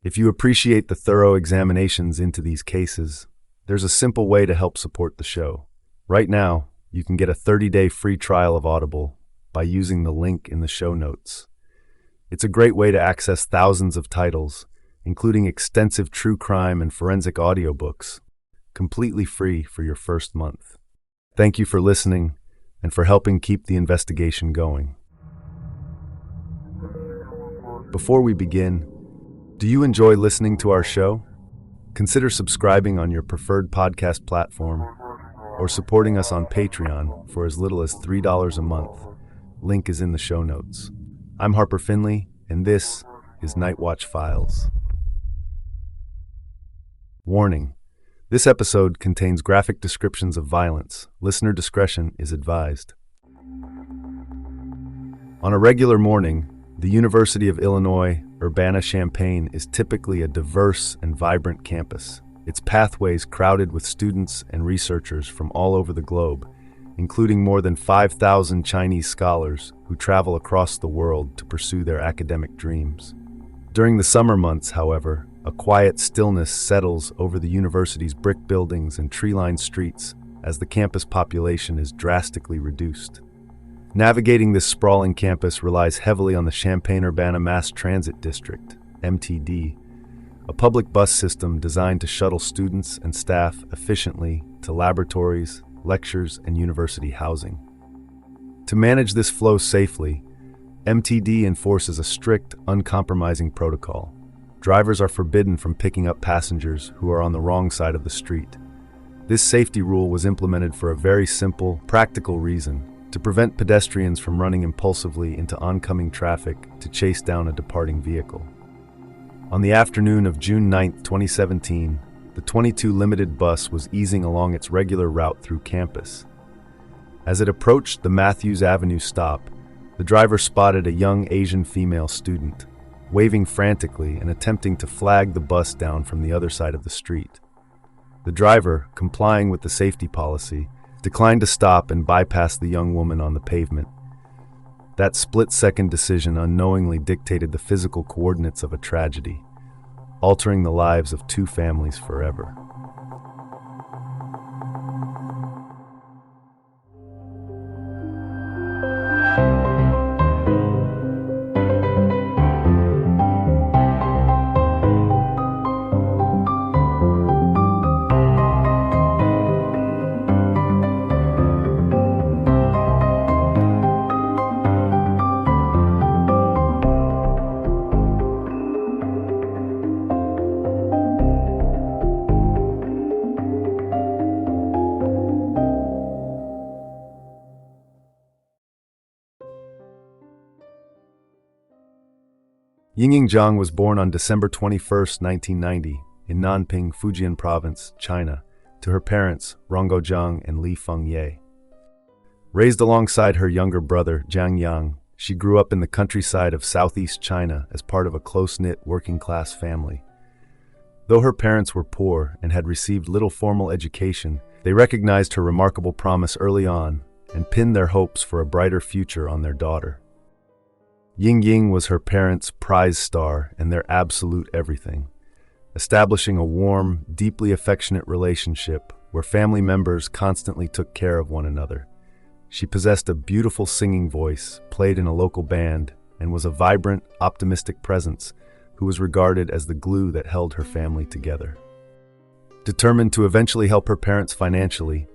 If you appreciate the thorough examinations into these cases, there's a simple way to help support the show. Right now, you can get a 30-day free trial of Audible by using the link in the show notes. It's a great way to access thousands of titles, including extensive true crime and forensic audiobooks, completely free for your first month. Thank you for listening and for helping keep the investigation going. Before we begin, do you enjoy listening to our show? Consider subscribing on your preferred podcast platform or supporting us on Patreon for as little as $3 a month. Link is in the show notes. I'm Harper Finley, and this is Night Watch Files. Warning: this episode contains graphic descriptions of violence. Listener discretion is advised. On a regular morning, the University of Illinois, Urbana-Champaign is typically a diverse and vibrant campus, its pathways crowded with students and researchers from all over the globe, including more than 5,000 Chinese scholars who travel across the world to pursue their academic dreams. During the summer months, however, a quiet stillness settles over the university's brick buildings and tree-lined streets as the campus population is drastically reduced. Navigating this sprawling campus relies heavily on the Champaign-Urbana Mass Transit District, MTD, a public bus system designed to shuttle students and staff efficiently to laboratories, lectures, and university housing. To manage this flow safely, MTD enforces a strict, uncompromising protocol. Drivers are forbidden from picking up passengers who are on the wrong side of the street. This safety rule was implemented for a very simple, practical reason: to prevent pedestrians from running impulsively into oncoming traffic to chase down a departing vehicle. On the afternoon of June 9, 2017, the 22 Limited bus was easing along its regular route through campus. As it approached the Matthews Avenue stop, the driver spotted a young Asian female student, waving frantically and attempting to flag the bus down from the other side of the street. The driver, complying with the safety policy, declined to stop and bypass the young woman on the pavement. That split-second decision unknowingly dictated the physical coordinates of a tragedy, altering the lives of two families forever. Yingying Zhang was born on December 21, 1990, in Nanping, Fujian Province, China, to her parents, Rongo Zhang and Li Fengye. Raised alongside her younger brother, Zhang Yang, she grew up in the countryside of southeast China as part of a close-knit working-class family. Though her parents were poor and had received little formal education, they recognized her remarkable promise early on and pinned their hopes for a brighter future on their daughter. Yingying was her parents' prize star and their absolute everything, establishing a warm, deeply affectionate relationship where family members constantly took care of one another. She possessed a beautiful singing voice, played in a local band, and was a vibrant, optimistic presence who was regarded as the glue that held her family together. Determined to eventually help her parents financially,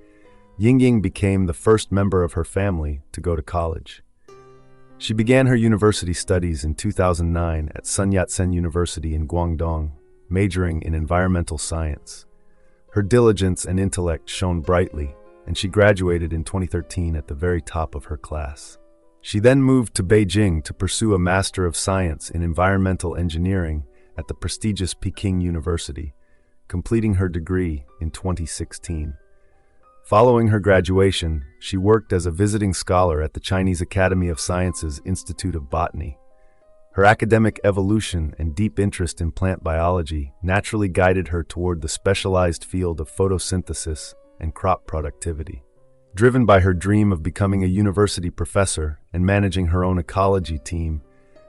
Yingying became the first member of her family to go to college. She began her university studies in 2009 at Sun Yat-sen University in Guangdong, majoring in environmental science. Her diligence and intellect shone brightly, and she graduated in 2013 at the very top of her class. She then moved to Beijing to pursue a Master of Science in Environmental Engineering at the prestigious Peking University, completing her degree in 2016. Following her graduation, she worked as a visiting scholar at the Chinese Academy of Sciences Institute of Botany. Her academic evolution and deep interest in plant biology naturally guided her toward the specialized field of photosynthesis and crop productivity. Driven by her dream of becoming a university professor and managing her own ecology team,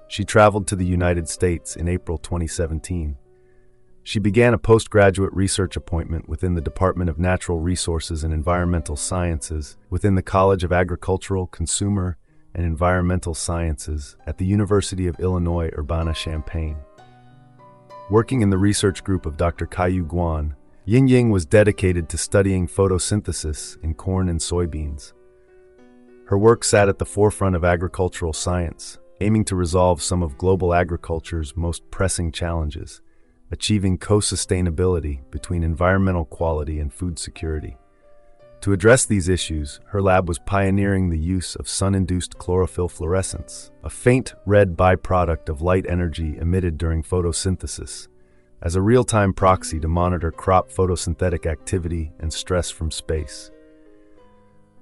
she traveled to the United States in April 2017, She began a postgraduate research appointment within the Department of Natural Resources and Environmental Sciences within the College of Agricultural, Consumer, and Environmental Sciences at the University of Illinois Urbana-Champaign. Working in the research group of Dr. Kaiyu Guan, Yingying was dedicated to studying photosynthesis in corn and soybeans. Her work sat at the forefront of agricultural science, aiming to resolve some of global agriculture's most pressing challenges, achieving co-sustainability between environmental quality and food security. To address these issues, her lab was pioneering the use of sun-induced chlorophyll fluorescence, a faint red byproduct of light energy emitted during photosynthesis, as a real-time proxy to monitor crop photosynthetic activity and stress from space.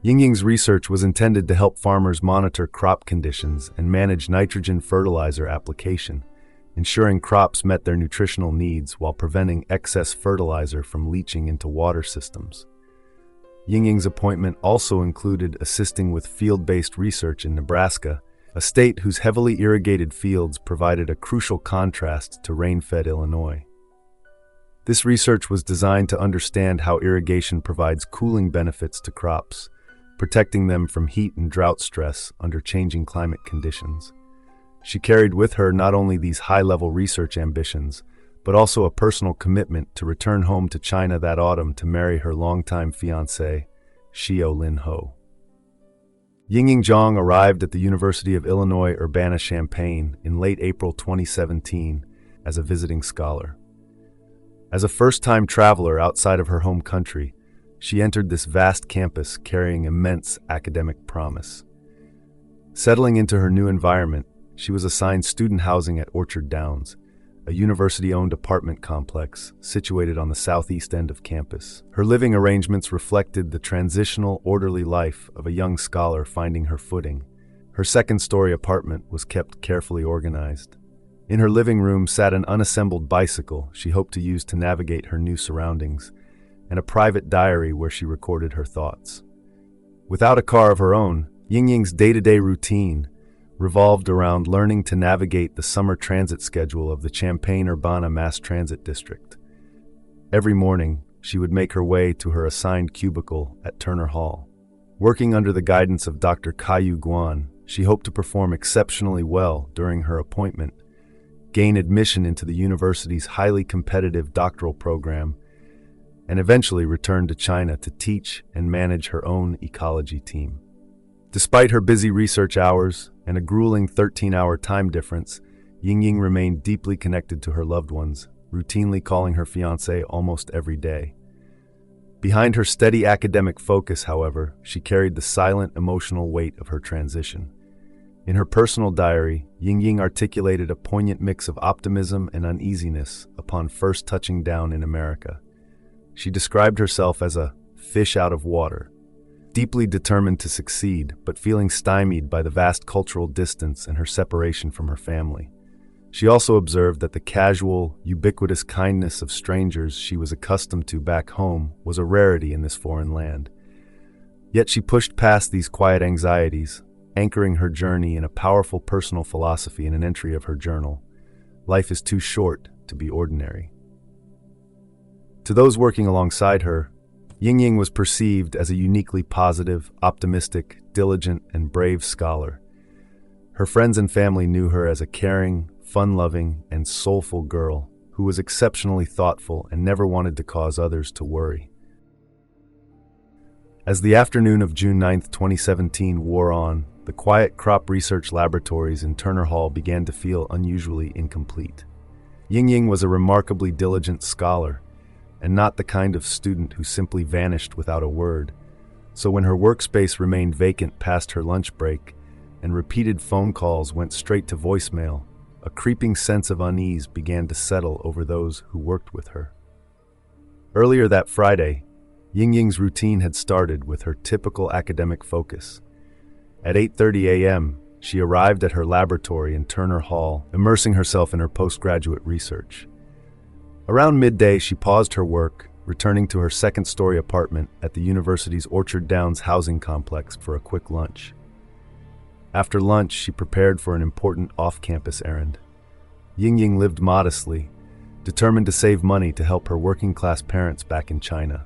Yingying's research was intended to help farmers monitor crop conditions and manage nitrogen fertilizer application, ensuring crops met their nutritional needs while preventing excess fertilizer from leaching into water systems. Yingying's appointment also included assisting with field-based research in Nebraska, a state whose heavily irrigated fields provided a crucial contrast to rain-fed Illinois. This research was designed to understand how irrigation provides cooling benefits to crops, protecting them from heat and drought stress under changing climate conditions. She carried with her not only these high-level research ambitions, but also a personal commitment to return home to China that autumn to marry her longtime fiancé, Xiao Lin Ho. Yingying Zhang arrived at the University of Illinois Urbana-Champaign in late April 2017 as a visiting scholar. As a first-time traveler outside of her home country, she entered this vast campus carrying immense academic promise. Settling into her new environment, she was assigned student housing at Orchard Downs, a university-owned apartment complex situated on the southeast end of campus. Her living arrangements reflected the transitional, orderly life of a young scholar finding her footing. Her second-story apartment was kept carefully organized. In her living room sat an unassembled bicycle she hoped to use to navigate her new surroundings, and a private diary where she recorded her thoughts. Without a car of her own, Yingying's day-to-day routine revolved around learning to navigate the summer transit schedule of the Champaign-Urbana Mass Transit District. Every morning, she would make her way to her assigned cubicle at Turner Hall. Working under the guidance of Dr. Kaiyu Guan, she hoped to perform exceptionally well during her appointment, gain admission into the university's highly competitive doctoral program, and eventually return to China to teach and manage her own ecology team. Despite her busy research hours and a grueling 13-hour time difference, Yingying remained deeply connected to her loved ones, routinely calling her fiancé almost every day. Behind her steady academic focus, however, she carried the silent emotional weight of her transition. In her personal diary, Yingying articulated a poignant mix of optimism and uneasiness upon first touching down in America. She described herself as a fish out of water, deeply determined to succeed, but feeling stymied by the vast cultural distance and her separation from her family. She also observed that the casual, ubiquitous kindness of strangers she was accustomed to back home was a rarity in this foreign land. Yet she pushed past these quiet anxieties, anchoring her journey in a powerful personal philosophy in an entry of her journal: "Life is too short to be ordinary." To those working alongside her, Yingying was perceived as a uniquely positive, optimistic, diligent, and brave scholar. Her friends and family knew her as a caring, fun-loving, and soulful girl who was exceptionally thoughtful and never wanted to cause others to worry. As the afternoon of June 9, 2017 wore on, the quiet crop research laboratories in Turner Hall began to feel unusually incomplete. Yingying was a remarkably diligent scholar, and not the kind of student who simply vanished without a word. So when her workspace remained vacant past her lunch break, and repeated phone calls went straight to voicemail, a creeping sense of unease began to settle over those who worked with her. Earlier that Friday, Yingying's routine had started with her typical academic focus. At 8:30 a.m., she arrived at her laboratory in Turner Hall, immersing herself in her postgraduate research. Around midday, she paused her work, returning to her second-story apartment at the university's Orchard Downs housing complex for a quick lunch. After lunch, she prepared for an important off-campus errand. Yingying lived modestly, determined to save money to help her working-class parents back in China.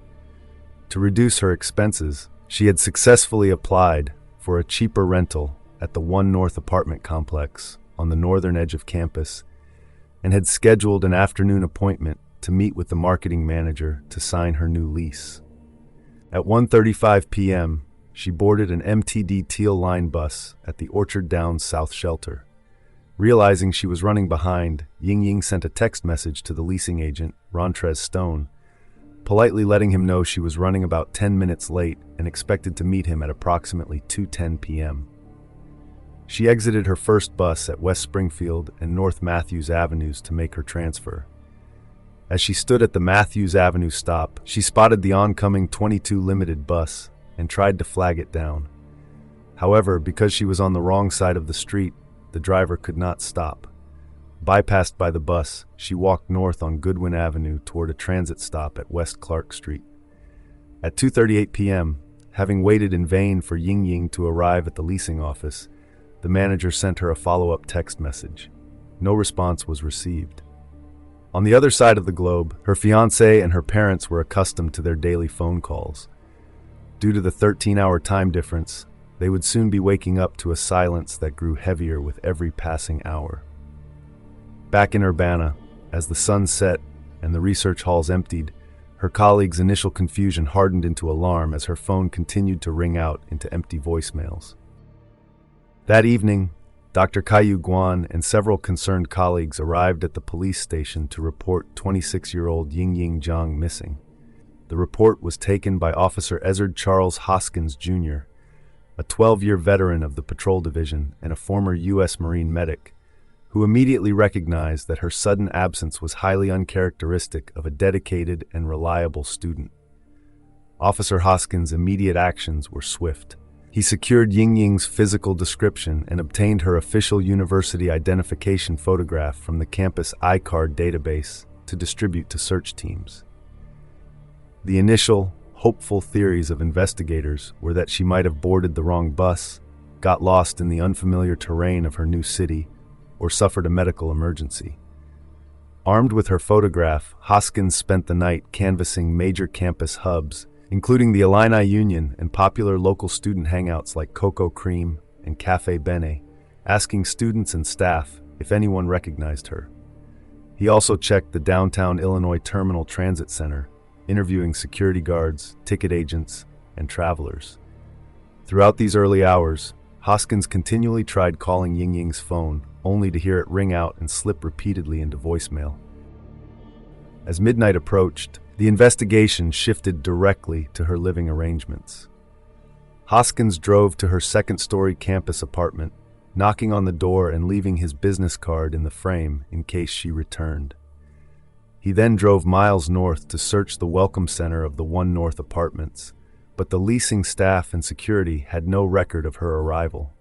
To reduce her expenses, she had successfully applied for a cheaper rental at the One North apartment complex on the northern edge of campus and had scheduled an afternoon appointment to meet with the marketing manager to sign her new lease. At 1:35 p.m., she boarded an MTD Teal Line bus at the Orchard Downs South Shelter. Realizing she was running behind, Yingying sent a text message to the leasing agent, Rontrez Stone, politely letting him know she was running about 10 minutes late and expected to meet him at approximately 2:10 p.m. She exited her first bus at West Springfield and North Matthews Avenues to make her transfer. As she stood at the Matthews Avenue stop, she spotted the oncoming 22 Limited bus and tried to flag it down. However, because she was on the wrong side of the street, the driver could not stop. Bypassed by the bus, she walked north on Goodwin Avenue toward a transit stop at West Clark Street. At 2:38 p.m., having waited in vain for Yingying to arrive at the leasing office, the manager sent her a follow-up text message. No response was received. On the other side of the globe, her fiancé and her parents were accustomed to their daily phone calls. Due to the 13-hour time difference, they would soon be waking up to a silence that grew heavier with every passing hour. Back in Urbana, as the sun set and the research halls emptied, her colleagues' initial confusion hardened into alarm as her phone continued to ring out into empty voicemails. That evening, Dr. Kaiyu Guan and several concerned colleagues arrived at the police station to report 26-year-old Yingying Zhang missing. The report was taken by Officer Ezard Charles Hoskins, Jr., a 12-year veteran of the Patrol Division and a former U.S. Marine medic, who immediately recognized that her sudden absence was highly uncharacteristic of a dedicated and reliable student. Officer Hoskins' immediate actions were swift. He secured Yingying's physical description and obtained her official university identification photograph from the campus iCard database to distribute to search teams. The initial, hopeful theories of investigators were that she might have boarded the wrong bus, got lost in the unfamiliar terrain of her new city, or suffered a medical emergency. Armed with her photograph, Hoskins spent the night canvassing major campus hubs, including the Illini Union and popular local student hangouts like Cocoa Cream and Cafe Bene, asking students and staff if anyone recognized her. He also checked the downtown Illinois Terminal Transit Center, interviewing security guards, ticket agents, and travelers. Throughout these early hours, Hoskins continually tried calling Yingying's phone, only to hear it ring out and slip repeatedly into voicemail. As midnight approached, the investigation shifted directly to her living arrangements. Hoskins drove to her second-story campus apartment, knocking on the door and leaving his business card in the frame in case she returned. He then drove miles north to search the welcome center of the One North apartments, but the leasing staff and security had no record of her arrival.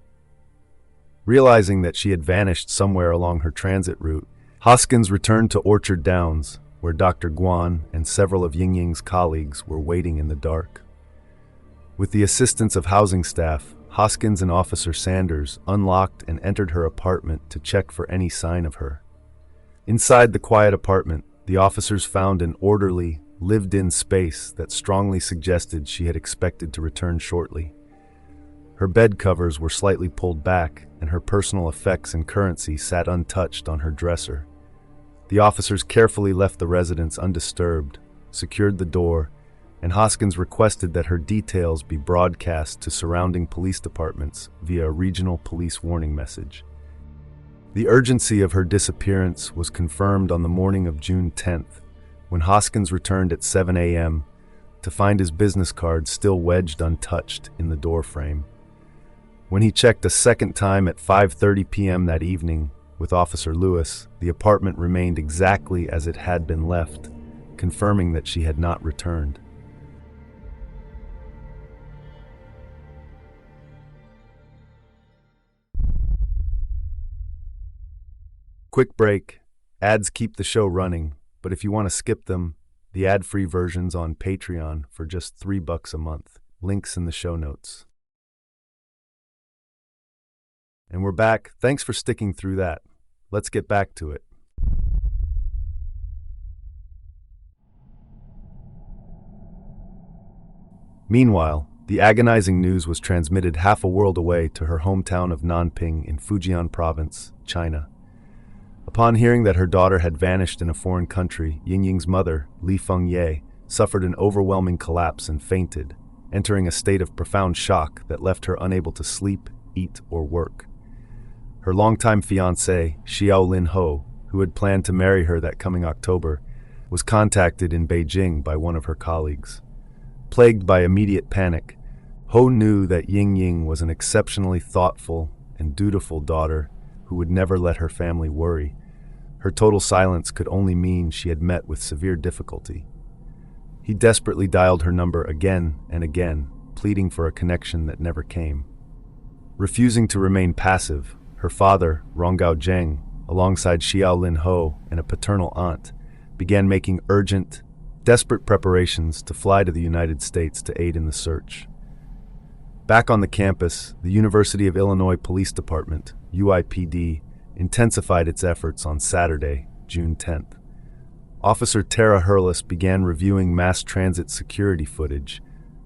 Realizing that she had vanished somewhere along her transit route, Hoskins returned to Orchard Downs, where Dr. Guan and several of Yingying's colleagues were waiting in the dark. With the assistance of housing staff, Hoskins and Officer Sanders unlocked and entered her apartment to check for any sign of her. Inside the quiet apartment, the officers found an orderly, lived-in space that strongly suggested she had expected to return shortly. Her bed covers were slightly pulled back, and her personal effects and currency sat untouched on her dresser. The officers carefully left the residence undisturbed, secured the door, and Hoskins requested that her details be broadcast to surrounding police departments via a regional police warning message. The urgency of her disappearance was confirmed on the morning of June 10th, when Hoskins returned at 7 a.m. to find his business card still wedged untouched in the doorframe. When he checked a second time at 5:30 p.m. that evening with Officer Lewis, the apartment remained exactly as it had been left, confirming that she had not returned. Quick break. Ads keep the show running, but if you want to skip them, the ad-free version's on Patreon for just $3 a month. Links in the show notes. And we're back. Thanks for sticking through that. Let's get back to it. Meanwhile, the agonizing news was transmitted half a world away to her hometown of Nanping in Fujian Province, China. Upon hearing that her daughter had vanished in a foreign country, Yingying's mother, Li Fengye, suffered an overwhelming collapse and fainted, entering a state of profound shock that left her unable to sleep, eat, or work. Her longtime fiancé, Xiao Lin Ho, who had planned to marry her that coming October, was contacted in Beijing by one of her colleagues. Plagued by immediate panic, Ho knew that Yingying was an exceptionally thoughtful and dutiful daughter who would never let her family worry. Her total silence could only mean she had met with severe difficulty. He desperately dialed her number again and again, pleading for a connection that never came. Refusing to remain passive, her father, Ronggao Zheng, alongside Xiao Lin Ho and a paternal aunt, began making urgent, desperate preparations to fly to the United States to aid in the search. Back on the campus, the University of Illinois Police Department, UIPD, intensified its efforts on Saturday, June 10th. Officer Tara Hurlis began reviewing mass transit security footage,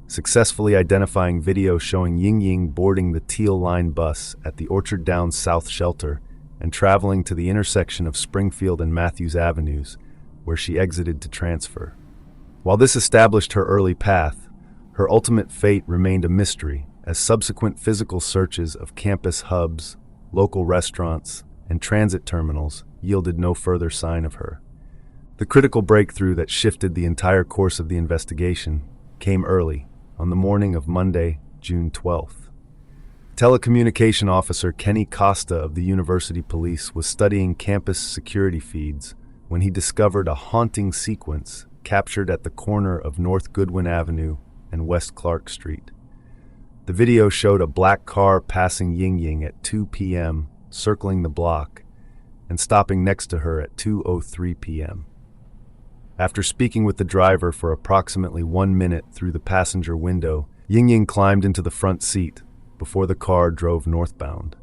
successfully identifying video showing Yingying boarding the Teal Line bus at the Orchard Downs South Shelter and traveling to the intersection of Springfield and Matthews Avenues, where she exited to transfer. While this established her early path, her ultimate fate remained a mystery, as subsequent physical searches of campus hubs, local restaurants, and transit terminals yielded no further sign of her. The critical breakthrough that shifted the entire course of the investigation came early, on the morning of Monday, June 12th. Telecommunication officer Kenny Costa of the University Police was studying campus security feeds when he discovered a haunting sequence captured at the corner of North Goodwin Avenue and West Clark Street. The video showed a black car passing Yingying at 2 p.m., circling the block, and stopping next to her at 2:03 p.m. After speaking with the driver for approximately 1 minute through the passenger window, Yingying climbed into the front seat before the car drove northbound.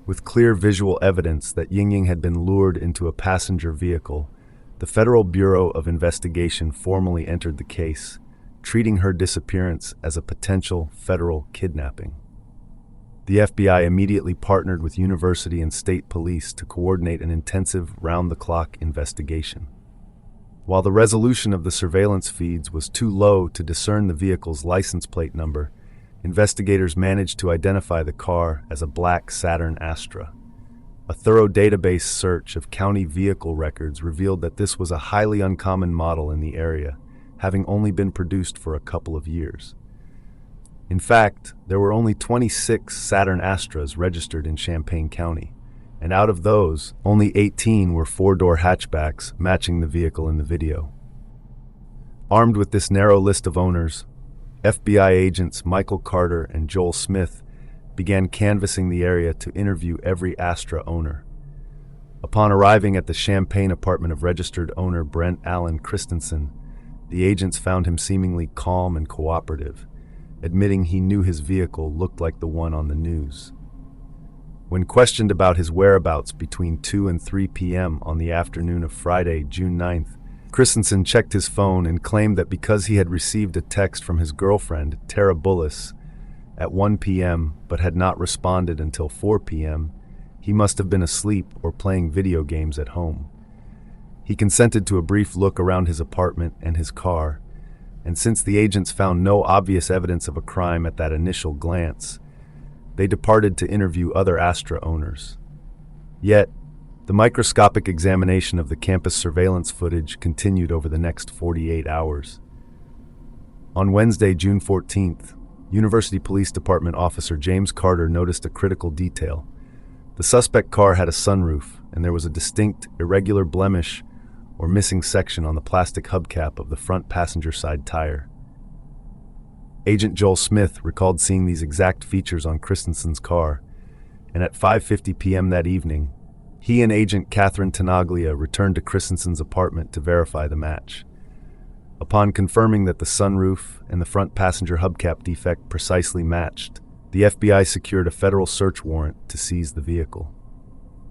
With clear visual evidence that Yingying had been lured into a passenger vehicle, the Federal Bureau of Investigation formally entered the case, treating her disappearance as a potential federal kidnapping. The FBI immediately partnered with university and state police to coordinate an intensive, round-the-clock investigation. While the resolution of the surveillance feeds was too low to discern the vehicle's license plate number, investigators managed to identify the car as a black Saturn Astra. A thorough database search of county vehicle records revealed that this was a highly uncommon model in the area, having only been produced for a couple of years. In fact, there were only 26 Saturn Astras registered in Champaign County, and out of those, only 18 were four-door hatchbacks matching the vehicle in the video. Armed with this narrow list of owners, FBI agents Michael Carter and Joel Smith began canvassing the area to interview every Astra owner. Upon arriving at the Champaign apartment of registered owner Brent Allen Christensen, the agents found him seemingly calm and cooperative, admitting he knew his vehicle looked like the one on the news. When questioned about his whereabouts between 2 and 3 p.m. on the afternoon of Friday, June 9th, Christensen checked his phone and claimed that because he had received a text from his girlfriend, Tara Bullis, at 1 p.m. but had not responded until 4 p.m., he must have been asleep or playing video games at home. He consented to a brief look around his apartment and his car, and since the agents found no obvious evidence of a crime at that initial glance, they departed to interview other Astra owners. Yet, the microscopic examination of the campus surveillance footage continued over the next 48 hours. On Wednesday, June 14th, University Police Department officer James Carter noticed a critical detail. The suspect car had a sunroof, and there was a distinct, irregular blemish or missing section on the plastic hubcap of the front passenger side tire. Agent Joel Smith recalled seeing these exact features on Christensen's car, and at 5:50 p.m. that evening, he and Agent Catherine Tenaglia returned to Christensen's apartment to verify the match. Upon confirming that the sunroof and the front passenger hubcap defect precisely matched, the FBI secured a federal search warrant to seize the vehicle.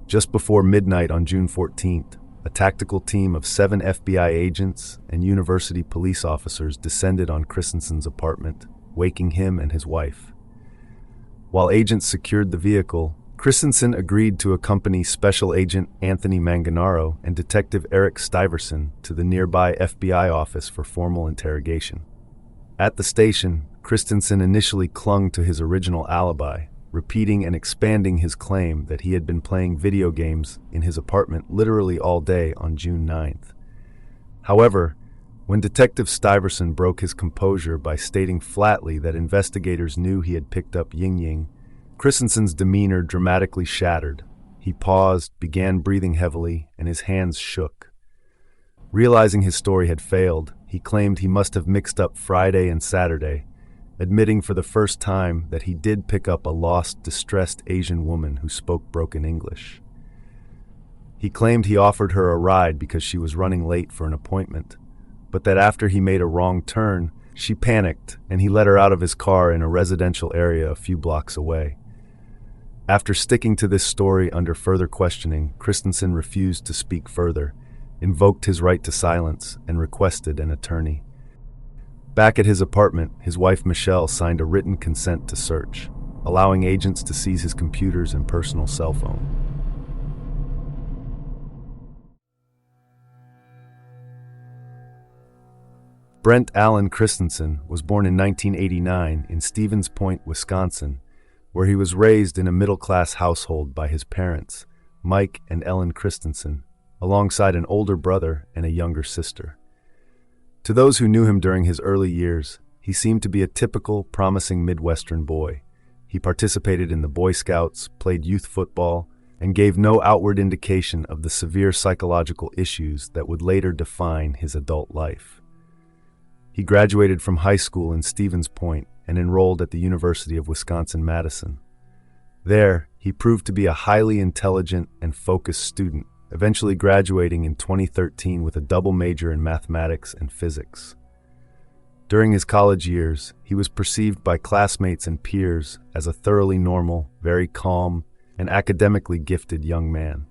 Just before midnight on June 14th, a tactical team of 7 FBI agents and university police officers descended on Christensen's apartment, waking him and his wife. While agents secured the vehicle, Christensen agreed to accompany Special Agent Anthony Manganaro and Detective Eric Stuyvesant to the nearby FBI office for formal interrogation. At the station, Christensen initially clung to his original alibi, repeating and expanding his claim that he had been playing video games in his apartment literally all day on June 9th. However, when Detective Stuyvesant broke his composure by stating flatly that investigators knew he had picked up Yingying, Christensen's demeanor dramatically shattered. He paused, began breathing heavily, and his hands shook. Realizing his story had failed, he claimed he must have mixed up Friday and Saturday, admitting for the first time that he did pick up a lost, distressed Asian woman who spoke broken English. He claimed he offered her a ride because she was running late for an appointment, but that after he made a wrong turn, she panicked and he let her out of his car in a residential area a few blocks away. After sticking to this story under further questioning, Christensen refused to speak further, invoked his right to silence, and requested an attorney. Back at his apartment, his wife Michelle signed a written consent to search, allowing agents to seize his computers and personal cell phone. Brent Allen Christensen was born in 1989 in Stevens Point, Wisconsin, where he was raised in a middle-class household by his parents, Mike and Ellen Christensen, alongside an older brother and a younger sister. To those who knew him during his early years, he seemed to be a typical, promising Midwestern boy. He participated in the Boy Scouts, played youth football, and gave no outward indication of the severe psychological issues that would later define his adult life. He graduated from high school in Stevens Point and enrolled at the University of Wisconsin-Madison. There, he proved to be a highly intelligent and focused student, eventually graduating in 2013 with a double major in mathematics and physics. During his college years, he was perceived by classmates and peers as a thoroughly normal, very calm, and academically gifted young man.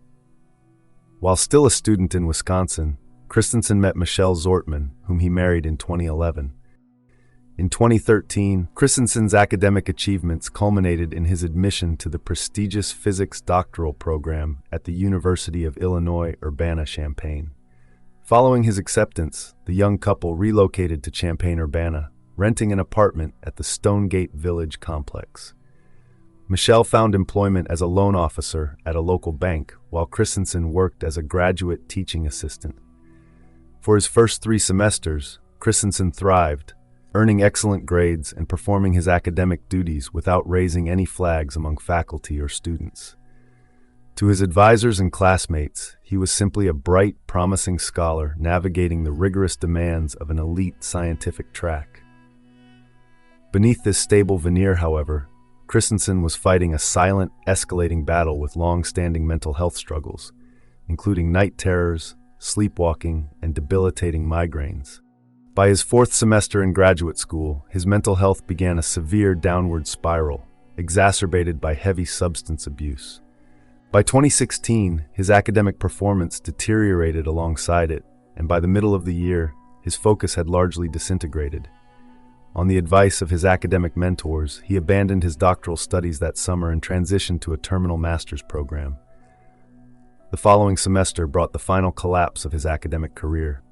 While still a student in Wisconsin, Christensen met Michelle Zortman, whom he married in 2011. In 2013, Christensen's academic achievements culminated in his admission to the prestigious physics doctoral program at the University of Illinois Urbana-Champaign. Following his acceptance, the young couple relocated to Champaign-Urbana, renting an apartment at the Stonegate Village complex. Michelle found employment as a loan officer at a local bank, while Christensen worked as a graduate teaching assistant. For his first 3 semesters, Christensen thrived, earning excellent grades and performing his academic duties without raising any flags among faculty or students. To his advisors and classmates, he was simply a bright, promising scholar navigating the rigorous demands of an elite scientific track. Beneath this stable veneer, however, Christensen was fighting a silent, escalating battle with long-standing mental health struggles, including night terrors, sleepwalking, and debilitating migraines. By his 4th semester in graduate school, his mental health began a severe downward spiral, exacerbated by heavy substance abuse. By 2016, his academic performance deteriorated alongside it, and by the middle of the year, his focus had largely disintegrated. On the advice of his academic mentors, he abandoned his doctoral studies that summer and transitioned to a terminal master's program. The following semester brought the final collapse of his academic career.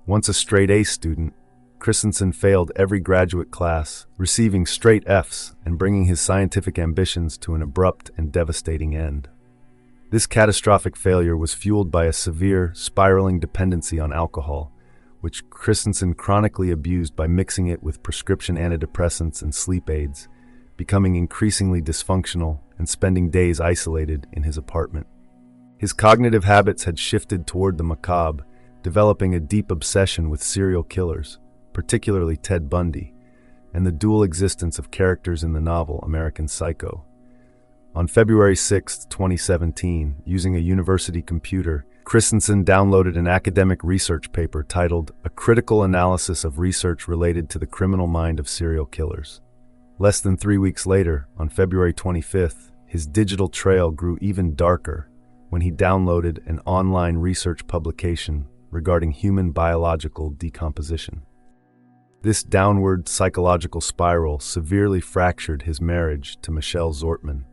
Once a straight-A student, Christensen failed every graduate class, receiving straight Fs and bringing his scientific ambitions to an abrupt and devastating end. This catastrophic failure was fueled by a severe, spiraling dependency on alcohol, which Christensen chronically abused by mixing it with prescription antidepressants and sleep aids, becoming increasingly dysfunctional and spending days isolated in his apartment. His cognitive habits had shifted toward the macabre, developing a deep obsession with serial killers, particularly Ted Bundy, and the dual existence of characters in the novel American Psycho. On February 6, 2017, using a university computer, Christensen downloaded an academic research paper titled A Critical Analysis of Research Related to the Criminal Mind of Serial Killers. Less than 3 weeks later, on February 25th, his digital trail grew even darker, when he downloaded an online research publication regarding human biological decomposition. This downward psychological spiral severely fractured his marriage to Michelle Zortman.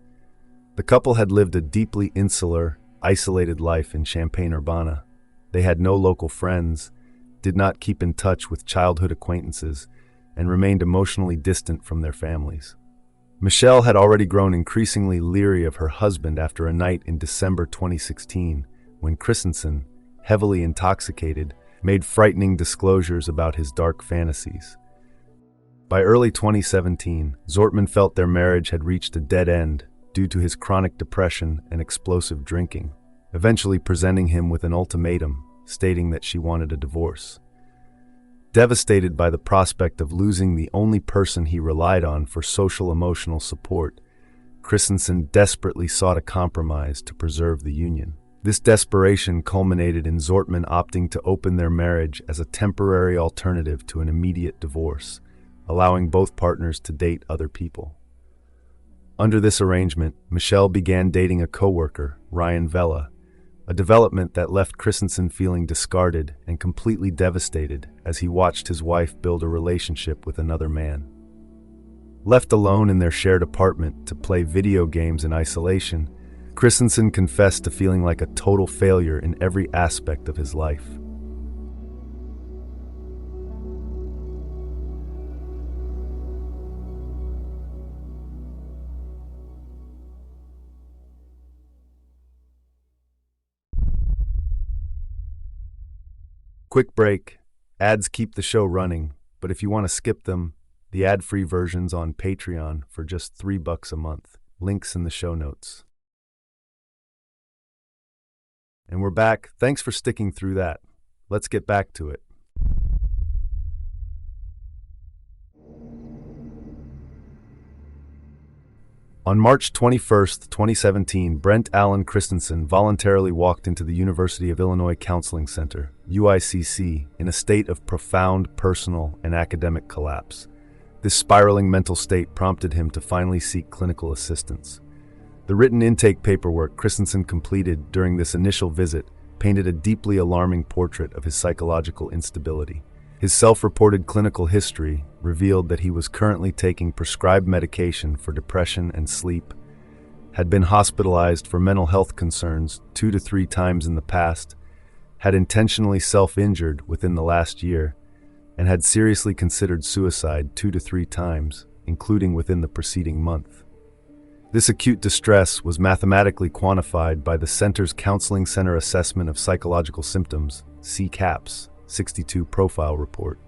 The couple had lived a deeply insular, isolated life in Champaign-Urbana. They had no local friends, did not keep in touch with childhood acquaintances, and remained emotionally distant from their families. Michelle had already grown increasingly leery of her husband after a night in December 2016, when Christensen, heavily intoxicated, made frightening disclosures about his dark fantasies. By early 2017, Zortman felt their marriage had reached a dead end due to his chronic depression and explosive drinking, eventually presenting him with an ultimatum, stating that she wanted a divorce. Devastated by the prospect of losing the only person he relied on for social-emotional support, Christensen desperately sought a compromise to preserve the union. This desperation culminated in Zortman opting to open their marriage as a temporary alternative to an immediate divorce, allowing both partners to date other people. Under this arrangement, Michelle began dating a coworker, Ryan Vela, a development that left Christensen feeling discarded and completely devastated as he watched his wife build a relationship with another man. Left alone in their shared apartment to play video games in isolation, Christensen confessed to feeling like a total failure in every aspect of his life. Quick break. Ads keep the show running, but if you want to skip them, the ad-free version's on Patreon for just $3 a month. Links in the show notes. And we're back. Thanks for sticking through that. Let's get back to it. On March 21, 2017, Brent Allen Christensen voluntarily walked into the University of Illinois Counseling Center, UICC, in a state of profound personal and academic collapse. This spiraling mental state prompted him to finally seek clinical assistance. The written intake paperwork Christensen completed during this initial visit painted a deeply alarming portrait of his psychological instability. His self-reported clinical history revealed that he was currently taking prescribed medication for depression and sleep, had been hospitalized for mental health concerns 2 to 3 times in the past, had intentionally self-injured within the last year, and had seriously considered suicide 2 to 3 times, including within the preceding month. This acute distress was mathematically quantified by the center's Counseling Center Assessment of Psychological Symptoms, CCAPS, 62 profile report.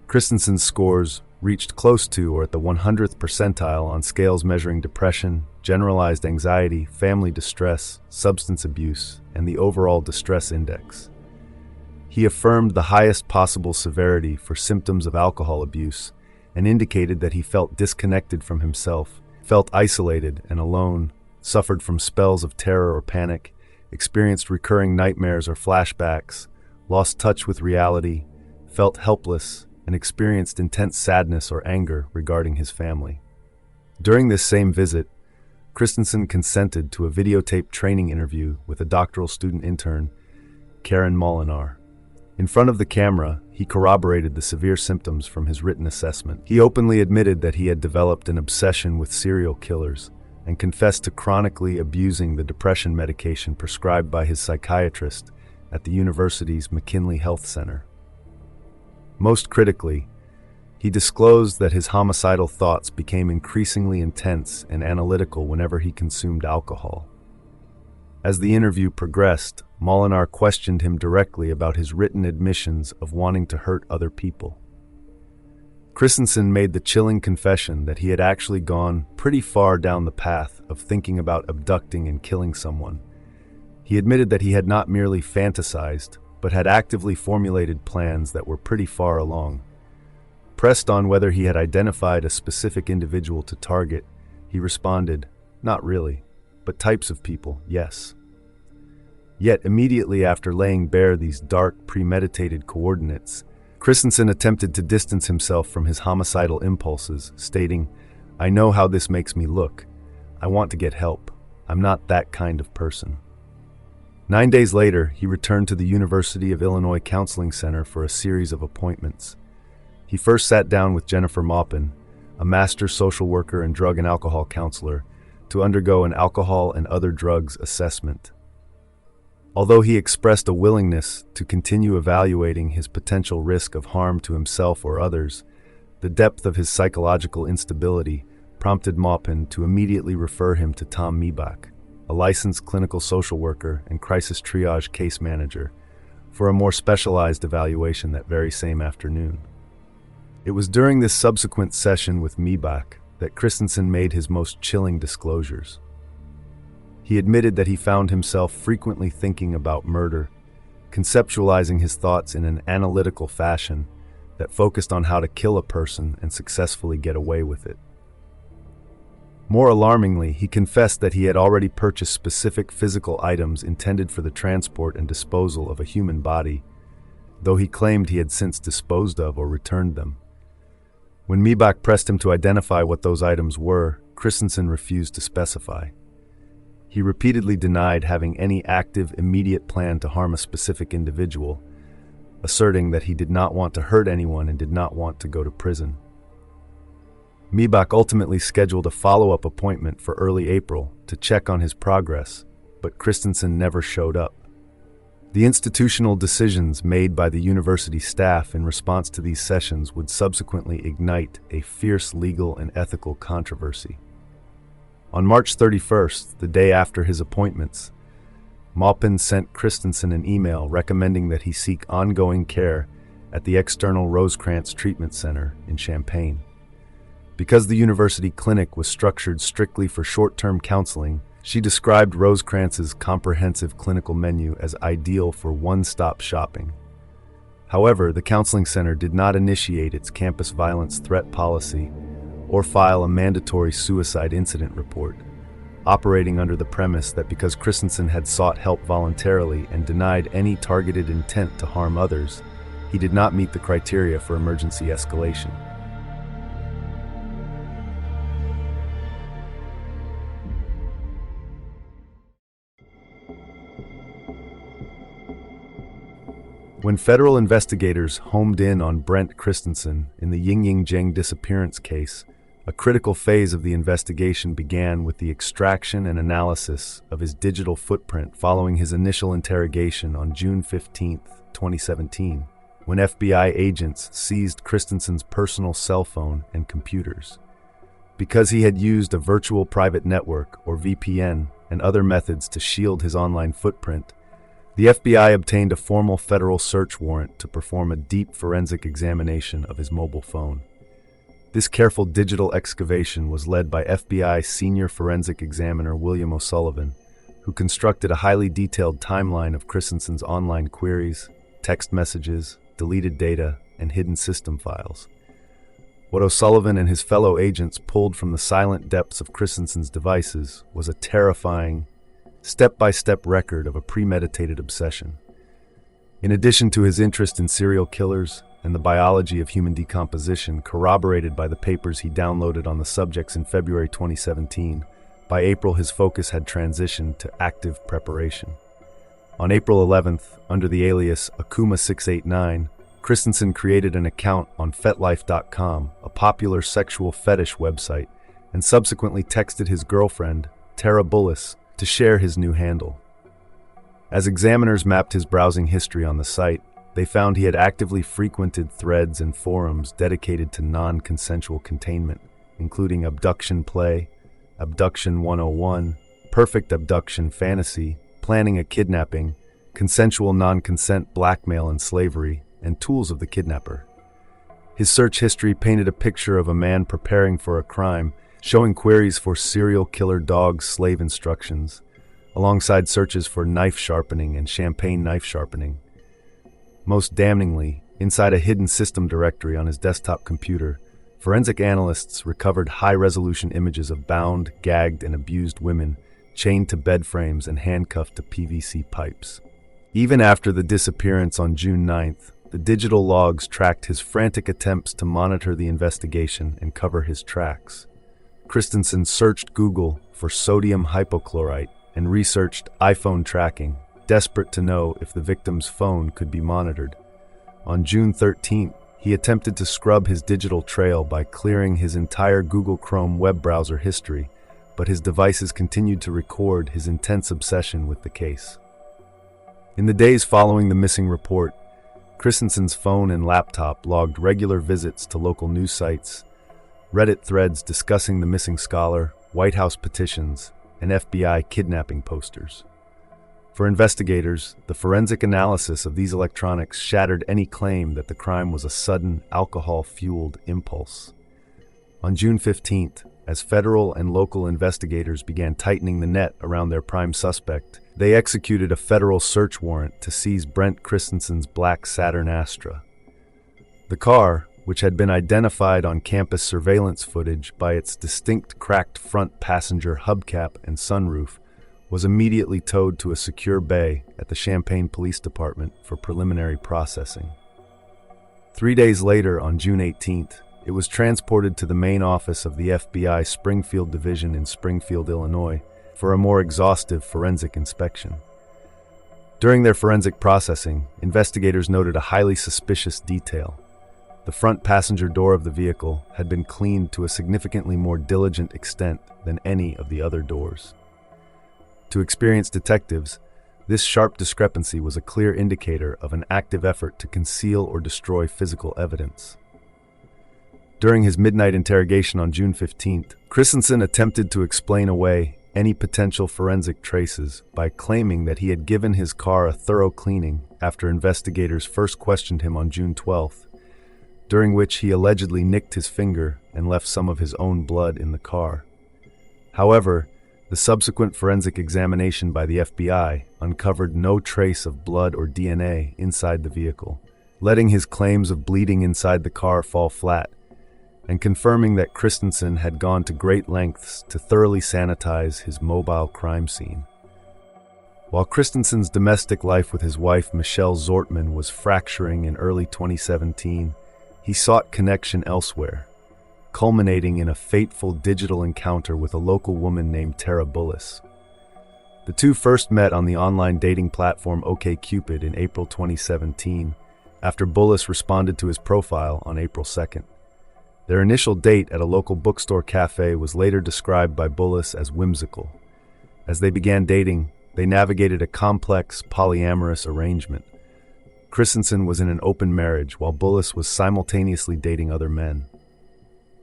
Christensen's scores reached close to or at the 100th percentile on scales measuring depression, generalized anxiety, family distress, substance abuse, and the overall distress index. He affirmed the highest possible severity for symptoms of alcohol abuse and indicated that he felt disconnected from himself, felt isolated and alone, suffered from spells of terror or panic, experienced recurring nightmares or flashbacks, lost touch with reality, felt helpless, and experienced intense sadness or anger regarding his family. During this same visit, Christensen consented to a videotaped training interview with a doctoral student intern, Karen Molinar. In front of the camera, he corroborated the severe symptoms from his written assessment. He openly admitted that he had developed an obsession with serial killers and confessed to chronically abusing the depression medication prescribed by his psychiatrist at the university's McKinley Health Center. Most critically, he disclosed that his homicidal thoughts became increasingly intense and analytical whenever he consumed alcohol. As the interview progressed, Molinar questioned him directly about his written admissions of wanting to hurt other people. Christensen made the chilling confession that he had actually gone pretty far down the path of thinking about abducting and killing someone. He admitted that he had not merely fantasized, but had actively formulated plans that were pretty far along. Pressed on whether he had identified a specific individual to target, he responded, "Not really, but types of people, yes." Yet immediately after laying bare these dark, premeditated coordinates, Christensen attempted to distance himself from his homicidal impulses, stating, "I know how this makes me look. I want to get help." I'm not that kind of person. 9 days later, he returned to the University of Illinois Counseling Center for a series of appointments. He first sat down with Jennifer Maupin, a master social worker and drug and alcohol counselor, to undergo an alcohol and other drugs assessment. Although he expressed a willingness to continue evaluating his potential risk of harm to himself or others, the depth of his psychological instability prompted Maupin to immediately refer him to Tom Miebach, a licensed clinical social worker and crisis triage case manager, for a more specialized evaluation that very same afternoon. It was during this subsequent session with Miebach that Christensen made his most chilling disclosures. He admitted that he found himself frequently thinking about murder, conceptualizing his thoughts in an analytical fashion that focused on how to kill a person and successfully get away with it. More alarmingly, he confessed that he had already purchased specific physical items intended for the transport and disposal of a human body, though he claimed he had since disposed of or returned them. When Miebach pressed him to identify what those items were, Christensen refused to specify. He repeatedly denied having any active, immediate plan to harm a specific individual, asserting that he did not want to hurt anyone and did not want to go to prison. Miebach ultimately scheduled a follow-up appointment for early April to check on his progress, but Christensen never showed up. The institutional decisions made by the university staff in response to these sessions would subsequently ignite a fierce legal and ethical controversy. On March 31st, the day after his appointments, Maupin sent Christensen an email recommending that he seek ongoing care at the external Rosecrance Treatment Center in Champaign. Because the university clinic was structured strictly for short-term counseling, she described Rosecrance's comprehensive clinical menu as ideal for one-stop shopping. However, the counseling center did not initiate its campus violence threat policy or file a mandatory suicide incident report, operating under the premise that because Christensen had sought help voluntarily and denied any targeted intent to harm others, he did not meet the criteria for emergency escalation. When federal investigators homed in on Brent Christensen in the Yingying Zhang disappearance case, a critical phase of the investigation began with the extraction and analysis of his digital footprint following his initial interrogation on June 15, 2017, when FBI agents seized Christensen's personal cell phone and computers. Because he had used a virtual private network, or VPN, and other methods to shield his online footprint, the FBI obtained a formal federal search warrant to perform a deep forensic examination of his mobile phone. This careful digital excavation was led by FBI Senior Forensic Examiner William O'Sullivan, who constructed a highly detailed timeline of Christensen's online queries, text messages, deleted data, and hidden system files. What O'Sullivan and his fellow agents pulled from the silent depths of Christensen's devices was a terrifying, step-by-step record of a premeditated obsession. In addition to his interest in serial killers and the biology of human decomposition corroborated by the papers he downloaded on the subjects in February 2017, by April his focus had transitioned to active preparation. On April 11th, under the alias Akuma689, Christensen created an account on FetLife.com, a popular sexual fetish website, and subsequently texted his girlfriend, Tara Bullis, to share his new handle. As examiners mapped his browsing history on the site, they found he had actively frequented threads and forums dedicated to non-consensual containment, including Abduction Play, Abduction 101, Perfect Abduction Fantasy, Planning a Kidnapping, Consensual Non-Consent Blackmail and Slavery, and Tools of the Kidnapper. His search history painted a picture of a man preparing for a crime, showing queries for serial killer dog slave instructions, alongside searches for knife sharpening and champagne knife sharpening. Most damningly, inside a hidden system directory on his desktop computer, forensic analysts recovered high-resolution images of bound, gagged, and abused women, chained to bed frames and handcuffed to PVC pipes. Even after the disappearance on June 9th, the digital logs tracked his frantic attempts to monitor the investigation and cover his tracks. Christensen searched Google for sodium hypochlorite and researched iPhone tracking, desperate to know if the victim's phone could be monitored. On June 13th, he attempted to scrub his digital trail by clearing his entire Google Chrome web browser history, but his devices continued to record his intense obsession with the case. In the days following the missing report, Christensen's phone and laptop logged regular visits to local news sites, Reddit threads discussing the missing scholar, White House petitions, and FBI kidnapping posters. For investigators, the forensic analysis of these electronics shattered any claim that the crime was a sudden, alcohol-fueled impulse. On June 15th, as federal and local investigators began tightening the net around their prime suspect, they executed a federal search warrant to seize Brent Christensen's black Saturn Astra. The car, which had been identified on campus surveillance footage by its distinct cracked front passenger hubcap and sunroof, was immediately towed to a secure bay at the Champaign Police Department for preliminary processing. 3 days later, on June 18th, it was transported to the main office of the FBI Springfield Division in Springfield, Illinois, for a more exhaustive forensic inspection. During their forensic processing, investigators noted a highly suspicious detail. The front passenger door of the vehicle had been cleaned to a significantly more diligent extent than any of the other doors. To experienced detectives, this sharp discrepancy was a clear indicator of an active effort to conceal or destroy physical evidence. During his midnight interrogation on June 15th, Christensen attempted to explain away any potential forensic traces by claiming that he had given his car a thorough cleaning after investigators first questioned him on June 12th, during which he allegedly nicked his finger and left some of his own blood in the car. However, the subsequent forensic examination by the FBI uncovered no trace of blood or DNA inside the vehicle, letting his claims of bleeding inside the car fall flat, and confirming that Christensen had gone to great lengths to thoroughly sanitize his mobile crime scene. While Christensen's domestic life with his wife Michelle Zortman was fracturing in early 2017, he sought connection elsewhere, culminating in a fateful digital encounter with a local woman named Tara Bullis. The two first met on the online dating platform OkCupid in April 2017, after Bullis responded to his profile on April 2nd. Their initial date at a local bookstore cafe was later described by Bullis as whimsical. As they began dating, they navigated a complex, polyamorous arrangement. Christensen was in an open marriage while Bullis was simultaneously dating other men.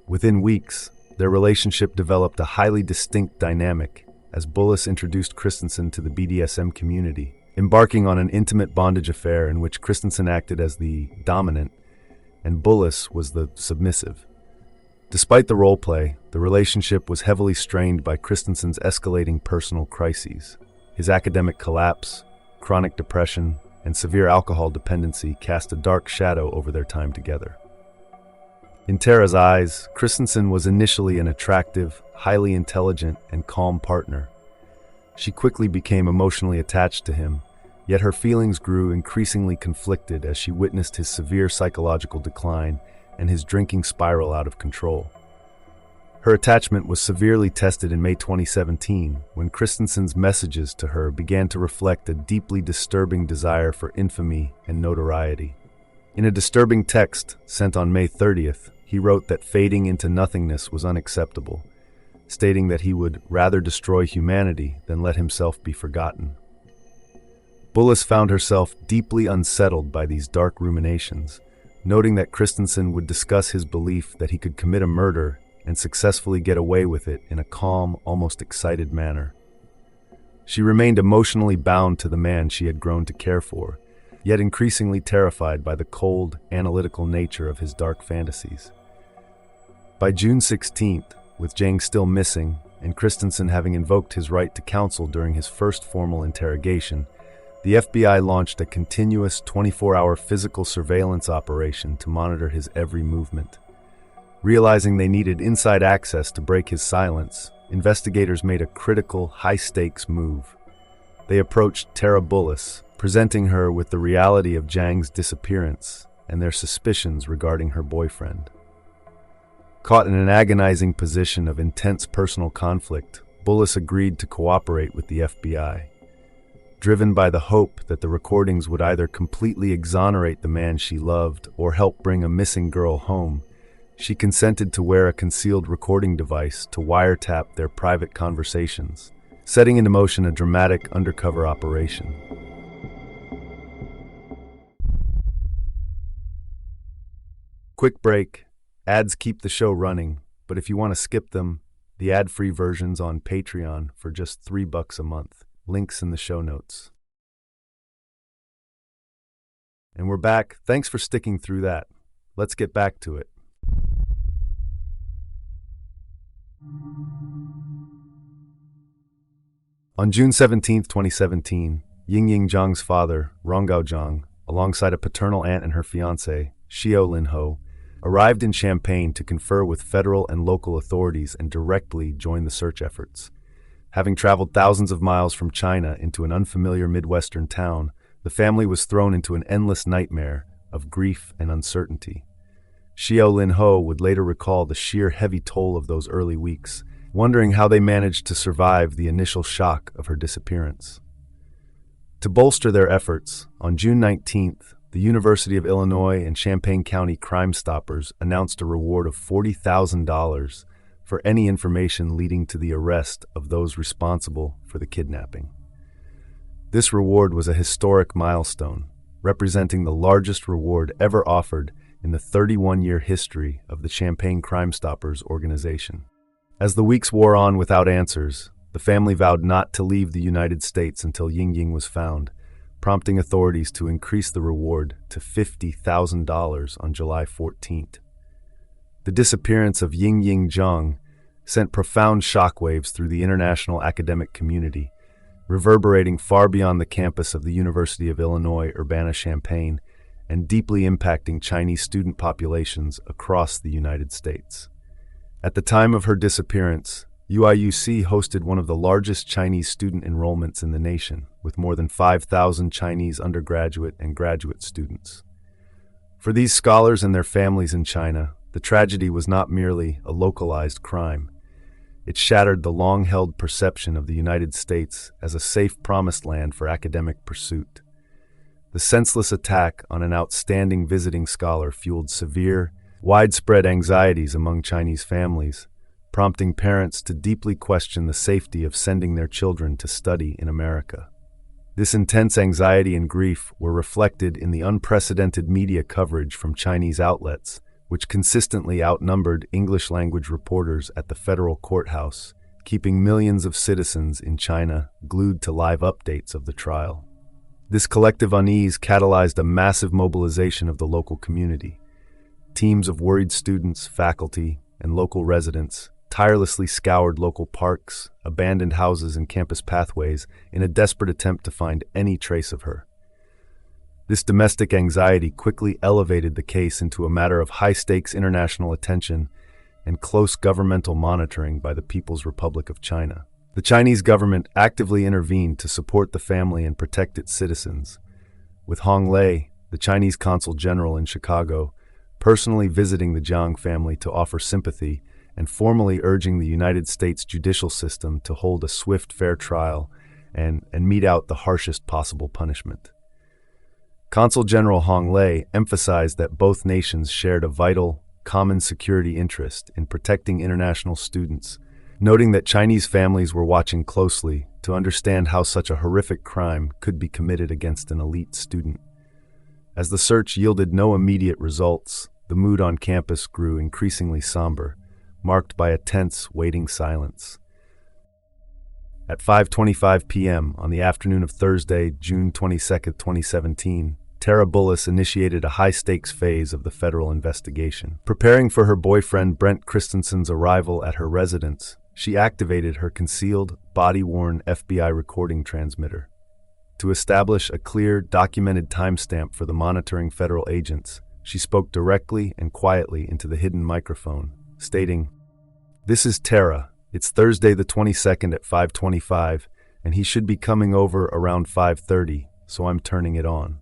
Within weeks, their relationship developed a highly distinct dynamic as Bullis introduced Christensen to the BDSM community, embarking on an intimate bondage affair in which Christensen acted as the dominant and Bullis was the submissive. Despite the role play, the relationship was heavily strained by Christensen's escalating personal crises. His academic collapse, chronic depression, and severe alcohol dependency cast a dark shadow over their time together. In Tara's eyes, Christensen was initially an attractive, highly intelligent, and calm partner. She quickly became emotionally attached to him, yet her feelings grew increasingly conflicted as she witnessed his severe psychological decline and his drinking spiral out of control. Her attachment was severely tested in May 2017 when Christensen's messages to her began to reflect a deeply disturbing desire for infamy and notoriety. In a disturbing text sent on May 30th, he wrote that fading into nothingness was unacceptable, stating that he would rather destroy humanity than let himself be forgotten. Bullis found herself deeply unsettled by these dark ruminations, noting that Christensen would discuss his belief that he could commit a murder and successfully get away with it in a calm, almost excited manner. She remained emotionally bound to the man she had grown to care for, yet increasingly terrified by the cold, analytical nature of his dark fantasies. By June 16th, with Zhang still missing and Christensen having invoked his right to counsel during his first formal interrogation, the FBI launched a continuous 24-hour physical surveillance operation to monitor his every movement. Realizing they needed inside access to break his silence, investigators made a critical, high-stakes move. They approached Tara Bullis, presenting her with the reality of Zhang's disappearance and their suspicions regarding her boyfriend. Caught in an agonizing position of intense personal conflict, Bullis agreed to cooperate with the FBI. Driven by the hope that the recordings would either completely exonerate the man she loved or help bring a missing girl home, she consented to wear a concealed recording device to wiretap their private conversations, setting into motion a dramatic undercover operation. Quick break. Ads keep the show running, but if you want to skip them, the ad-free version's on Patreon for just $3 a month. Links in the show notes. And we're back. Thanks for sticking through that. Let's get back to it. On June 17, 2017, Yingying Zhang's father, Rongao Zhang, alongside a paternal aunt and her fiancé, Xiao Linho, arrived in Champaign to confer with federal and local authorities and directly join the search efforts. Having traveled thousands of miles from China into an unfamiliar Midwestern town, the family was thrown into an endless nightmare of grief and uncertainty. Xiao Linho would later recall the sheer heavy toll of those early weeks, wondering how they managed to survive the initial shock of her disappearance. To bolster their efforts, on June 19th, the University of Illinois and Champaign County Crime Stoppers announced a reward of $40,000 for any information leading to the arrest of those responsible for the kidnapping. This reward was a historic milestone, representing the largest reward ever offered in the 31-year history of the Champaign Crime Stoppers organization. As the weeks wore on without answers, the family vowed not to leave the United States until Yingying was found, prompting authorities to increase the reward to $50,000 on July 14th. The disappearance of Yingying Zhang sent profound shockwaves through the international academic community, reverberating far beyond the campus of the University of Illinois Urbana-Champaign and deeply impacting Chinese student populations across the United States. At the time of her disappearance, UIUC hosted one of the largest Chinese student enrollments in the nation, with more than 5,000 Chinese undergraduate and graduate students. For these scholars and their families in China, the tragedy was not merely a localized crime. It shattered the long-held perception of the United States as a safe promised land for academic pursuit. The senseless attack on an outstanding visiting scholar fueled severe, widespread anxieties among Chinese families, prompting parents to deeply question the safety of sending their children to study in America. This intense anxiety and grief were reflected in the unprecedented media coverage from Chinese outlets, which consistently outnumbered English-language reporters at the federal courthouse, keeping millions of citizens in China glued to live updates of the trial. This collective unease catalyzed a massive mobilization of the local community. Teams of worried students, faculty, and local residents tirelessly scoured local parks, abandoned houses, and campus pathways in a desperate attempt to find any trace of her. This domestic anxiety quickly elevated the case into a matter of high-stakes international attention and close governmental monitoring by the People's Republic of China. The Chinese government actively intervened to support the family and protect its citizens, with Hong Lei, the Chinese consul general in Chicago, personally visiting the Zhang family to offer sympathy and formally urging the United States judicial system to hold a swift, fair trial and mete out the harshest possible punishment. Consul General Hong Lei emphasized that both nations shared a vital, common security interest in protecting international students, noting that Chinese families were watching closely to understand how such a horrific crime could be committed against an elite student. As the search yielded no immediate results, the mood on campus grew increasingly somber, marked by a tense, waiting silence. At 5:25 p.m. on the afternoon of Thursday, June 22, 2017, Tara Bullis initiated a high-stakes phase of the federal investigation. Preparing for her boyfriend Brent Christensen's arrival at her residence, she activated her concealed, body-worn FBI recording transmitter. To establish a clear, documented timestamp for the monitoring federal agents, she spoke directly and quietly into the hidden microphone, stating, "This is Tara. It's Thursday the 22nd at 5:25, and he should be coming over around 5:30, so I'm turning it on."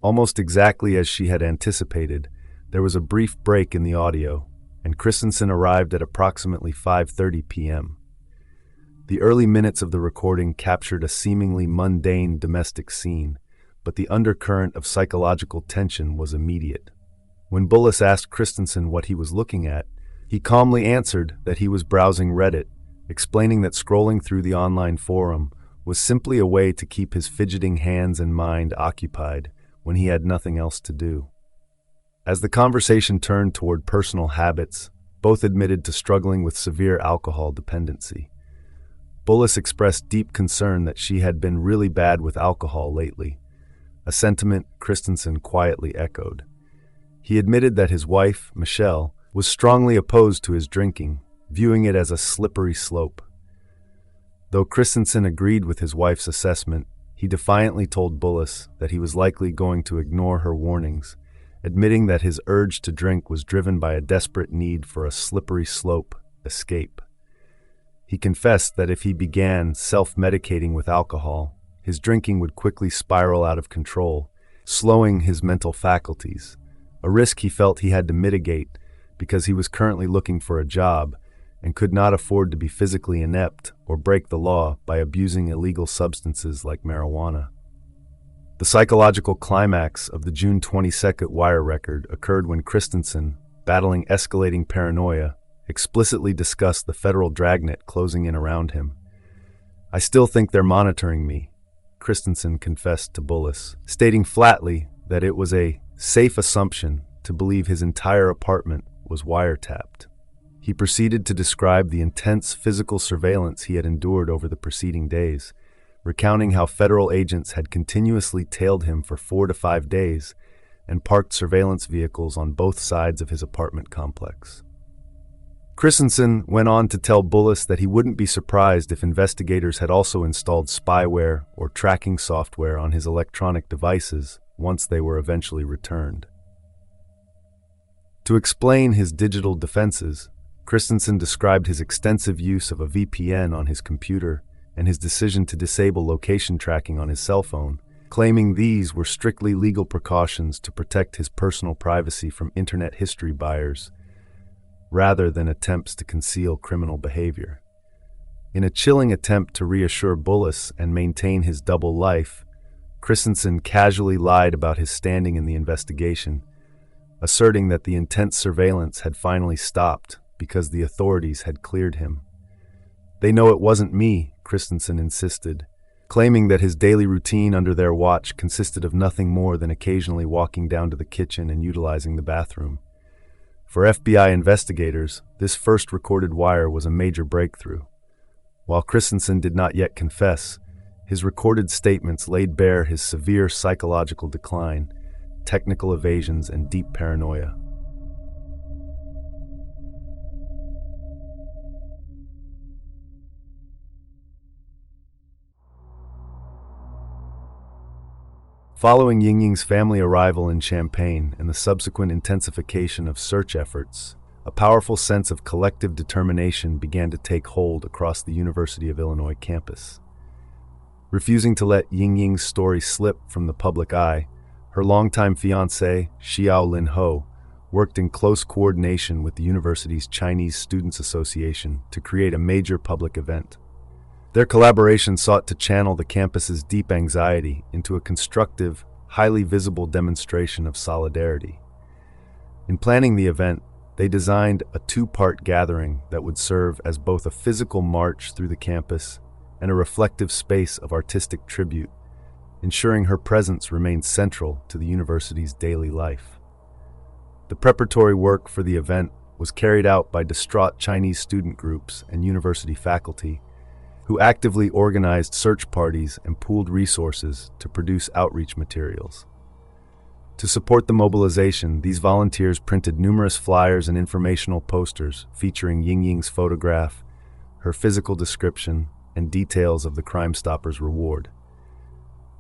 Almost exactly as she had anticipated, there was a brief break in the audio, and Christensen arrived at approximately 5:30 p.m. The early minutes of the recording captured a seemingly mundane domestic scene, but the undercurrent of psychological tension was immediate. When Bullis asked Christensen what he was looking at, he calmly answered that he was browsing Reddit, explaining that scrolling through the online forum was simply a way to keep his fidgeting hands and mind occupied when he had nothing else to do. As the conversation turned toward personal habits, both admitted to struggling with severe alcohol dependency. Bullis expressed deep concern that she had been really bad with alcohol lately, a sentiment Christensen quietly echoed. He admitted that his wife, Michelle, was strongly opposed to his drinking, viewing it as a slippery slope. Though Christensen agreed with his wife's assessment, he defiantly told Bullis that he was likely going to ignore her warnings, admitting that his urge to drink was driven by a desperate need for a slippery slope escape. He confessed that if he began self-medicating with alcohol, his drinking would quickly spiral out of control, slowing his mental faculties, a risk he felt he had to mitigate because he was currently looking for a job and could not afford to be physically inept or break the law by abusing illegal substances like marijuana. The psychological climax of the June 22nd wire record occurred when Christensen, battling escalating paranoia, explicitly discussed the federal dragnet closing in around him. "I still think they're monitoring me," Christensen confessed to Bullis, stating flatly that it was a safe assumption to believe his entire apartment was wiretapped. He proceeded to describe the intense physical surveillance he had endured over the preceding days, recounting how federal agents had continuously tailed him for 4 to 5 days and parked surveillance vehicles on both sides of his apartment complex. Christensen went on to tell Bullis that he wouldn't be surprised if investigators had also installed spyware or tracking software on his electronic devices once they were eventually returned. To explain his digital defenses, Christensen described his extensive use of a VPN on his computer and his decision to disable location tracking on his cell phone, claiming these were strictly legal precautions to protect his personal privacy from internet history buyers, rather than attempts to conceal criminal behavior. In a chilling attempt to reassure Bullis and maintain his double life, Christensen casually lied about his standing in the investigation, asserting that the intense surveillance had finally stopped because the authorities had cleared him. "They know it wasn't me," Christensen insisted, claiming that his daily routine under their watch consisted of nothing more than occasionally walking down to the kitchen and utilizing the bathroom. For FBI investigators, this first recorded wire was a major breakthrough. While Christensen did not yet confess, his recorded statements laid bare his severe psychological decline, technical evasions, and deep paranoia. Following Yingying's family arrival in Champaign and the subsequent intensification of search efforts, a powerful sense of collective determination began to take hold across the University of Illinois campus. Refusing to let Yingying's story slip from the public eye, her longtime fiancé, Xiao Lin Ho, worked in close coordination with the university's Chinese Students Association to create a major public event. Their collaboration sought to channel the campus's deep anxiety into a constructive, highly visible demonstration of solidarity. In planning the event, they designed a 2-part gathering that would serve as both a physical march through the campus and a reflective space of artistic tribute, ensuring her presence remained central to the university's daily life. The preparatory work for the event was carried out by distraught Chinese student groups and university faculty, who actively organized search parties and pooled resources to produce outreach materials. To support the mobilization, these volunteers printed numerous flyers and informational posters featuring Yingying's photograph, her physical description, and details of the Crime Stoppers reward.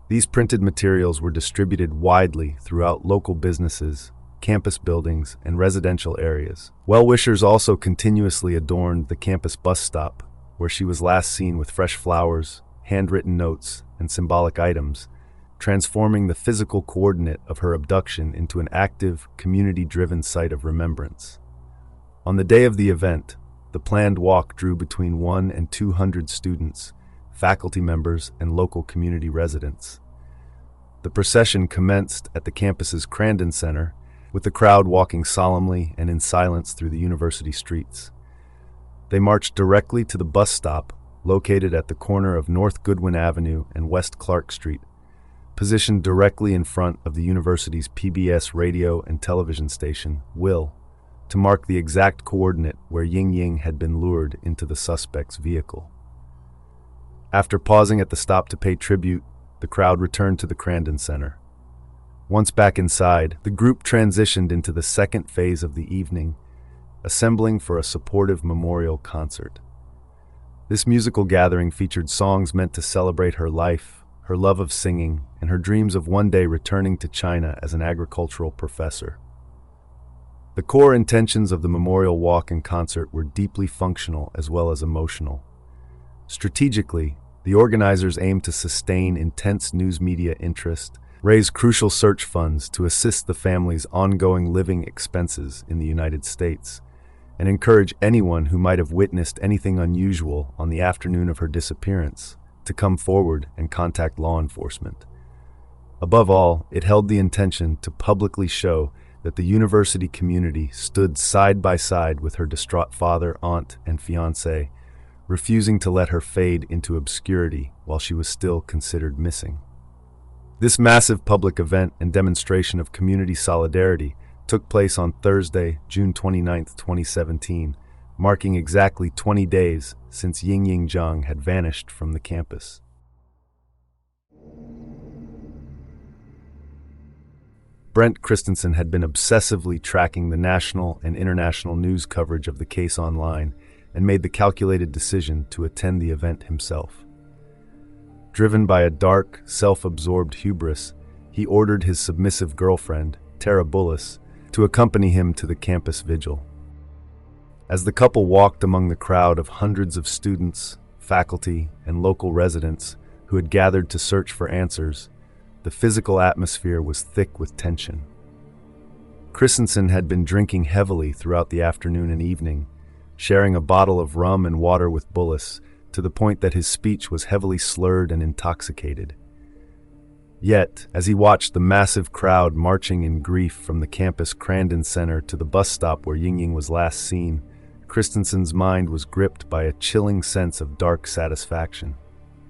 These printed materials were distributed widely throughout local businesses, campus buildings, and residential areas. Well-wishers also continuously adorned the campus bus stop, where she was last seen with fresh flowers, handwritten notes, and symbolic items, transforming the physical coordinate of her abduction into an active, community-driven site of remembrance. On the day of the event, The planned walk drew between 1 and 200 students, faculty members, and local community residents. The procession commenced at the campus's Crandon Center, with the crowd walking solemnly and in silence through the university streets. They marched directly to the bus stop, located at the corner of North Goodwin Avenue and West Clark Street, positioned directly in front of the university's PBS radio and television station, WIL, to mark the exact coordinate where Yingying had been lured into the suspect's vehicle. After pausing at the stop to pay tribute, the crowd returned to the Crandon Center. Once back inside, the group transitioned into the second phase of the evening, assembling for a supportive memorial concert. This musical gathering featured songs meant to celebrate her life, her love of singing, and her dreams of one day returning to China as an agricultural professor. The core intentions of the memorial walk and concert were deeply functional as well as emotional. Strategically, the organizers aimed to sustain intense news media interest, raise crucial search funds to assist the family's ongoing living expenses in the United States, and encourage anyone who might have witnessed anything unusual on the afternoon of her disappearance to come forward and contact law enforcement. Above all, it held the intention to publicly show that the university community stood side by side with her distraught father, aunt, and fiancé, refusing to let her fade into obscurity while she was still considered missing. This massive public event and demonstration of community solidarity took place on Thursday, June 29, 2017, marking exactly 20 days since Yingying Zhang had vanished from the campus. Brent Christensen had been obsessively tracking the national and international news coverage of the case online and made the calculated decision to attend the event himself. Driven by a dark, self-absorbed hubris, he ordered his submissive girlfriend, Tara Bullis, to accompany him to the campus vigil. As the couple walked among the crowd of hundreds of students, faculty, and local residents who had gathered to search for answers, the physical atmosphere was thick with tension. Christensen had been drinking heavily throughout the afternoon and evening, sharing a bottle of rum and water with Bullis, to the point that his speech was heavily slurred and intoxicated. Yet, as he watched the massive crowd marching in grief from the campus Crandon Center to the bus stop where Yingying was last seen, Christensen's mind was gripped by a chilling sense of dark satisfaction.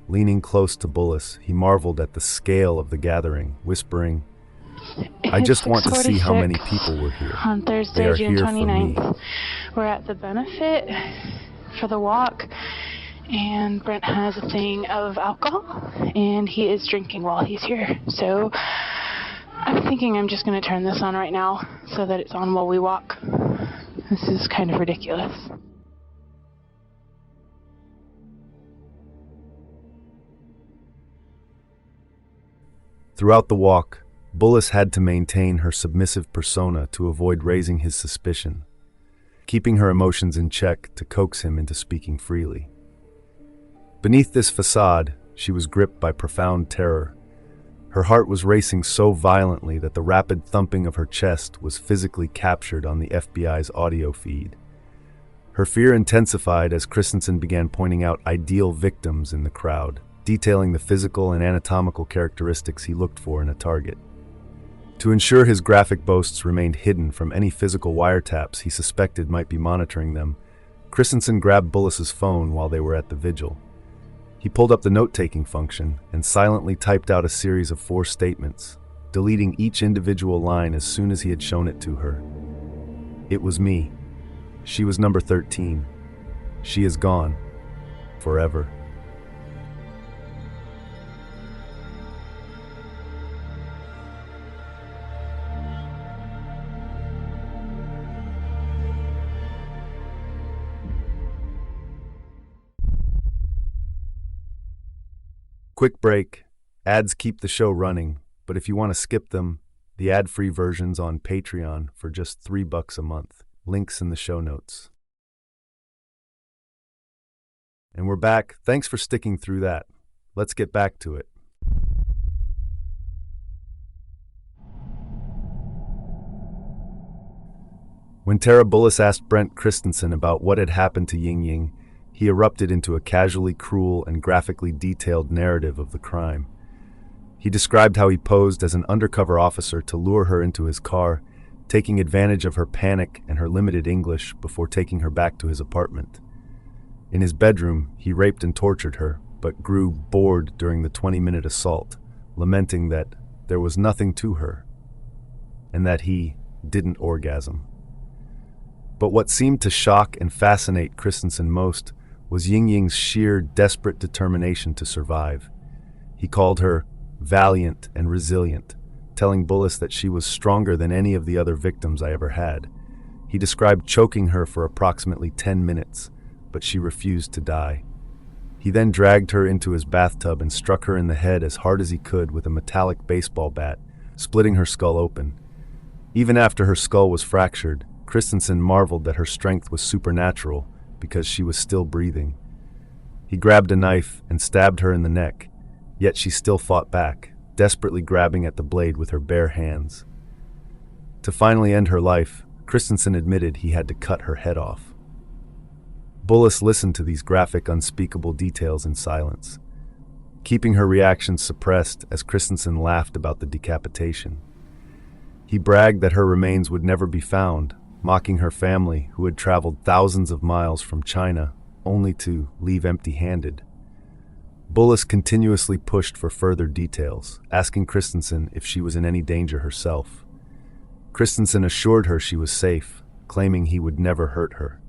Leaning close to Bullis, he marveled at the scale of the gathering, whispering, "I just want to see how many people were here. On They Thursday, are June here for me." 29th. We're at the benefit for the walk, and Brent has a thing of alcohol, and he is drinking while he's here. So I'm thinking I'm just going to turn this on right now so that it's on while we walk. This is kind of ridiculous. Throughout the walk, Bullis had to maintain her submissive persona to avoid raising his suspicion, keeping her emotions in check to coax him into speaking freely. Beneath this facade, she was gripped by profound terror. Her heart was racing so violently that the rapid thumping of her chest was physically captured on the FBI's audio feed. Her fear intensified as Christensen began pointing out ideal victims in the crowd, detailing the physical and anatomical characteristics he looked for in a target. To ensure his graphic boasts remained hidden from any physical wiretaps he suspected might be monitoring them, Christensen grabbed Bullis's phone while they were at the vigil. He pulled up the note-taking function and silently typed out a series of 4 statements, deleting each individual line as soon as he had shown it to her. "It was me. She was number 13. She is gone. Forever." Quick break. Ads keep the show running, but if you want to skip them, the ad-free version's on Patreon for just $3 a month. Links in the show notes. And we're back. Thanks for sticking through that. Let's get back to it. When Tara Bullis asked Brent Christensen about what had happened to Yingying, he erupted into a casually cruel and graphically detailed narrative of the crime. He described how he posed as an undercover officer to lure her into his car, taking advantage of her panic and her limited English before taking her back to his apartment. In his bedroom, he raped and tortured her, but grew bored during the 20-minute assault, lamenting that there was nothing to her, and that he didn't orgasm. But what seemed to shock and fascinate Christensen most was Yingying's sheer, desperate determination to survive. He called her valiant and resilient, telling Bullis that she was stronger than any of the other victims I ever had. He described choking her for approximately 10 minutes, but she refused to die. He then dragged her into his bathtub and struck her in the head as hard as he could with a metallic baseball bat, splitting her skull open. Even after her skull was fractured, Christensen marveled that her strength was supernatural because she was still breathing. He grabbed a knife and stabbed her in the neck, yet she still fought back, desperately grabbing at the blade with her bare hands. To finally end her life, Christensen admitted he had to cut her head off. Bullis listened to these graphic, unspeakable details in silence, keeping her reactions suppressed as Christensen laughed about the decapitation. He bragged that her remains would never be found, mocking her family who had traveled thousands of miles from China only to leave empty-handed. Bullis continuously pushed for further details, asking Christensen if she was in any danger herself. Christensen assured her she was safe, claiming he would never hurt her.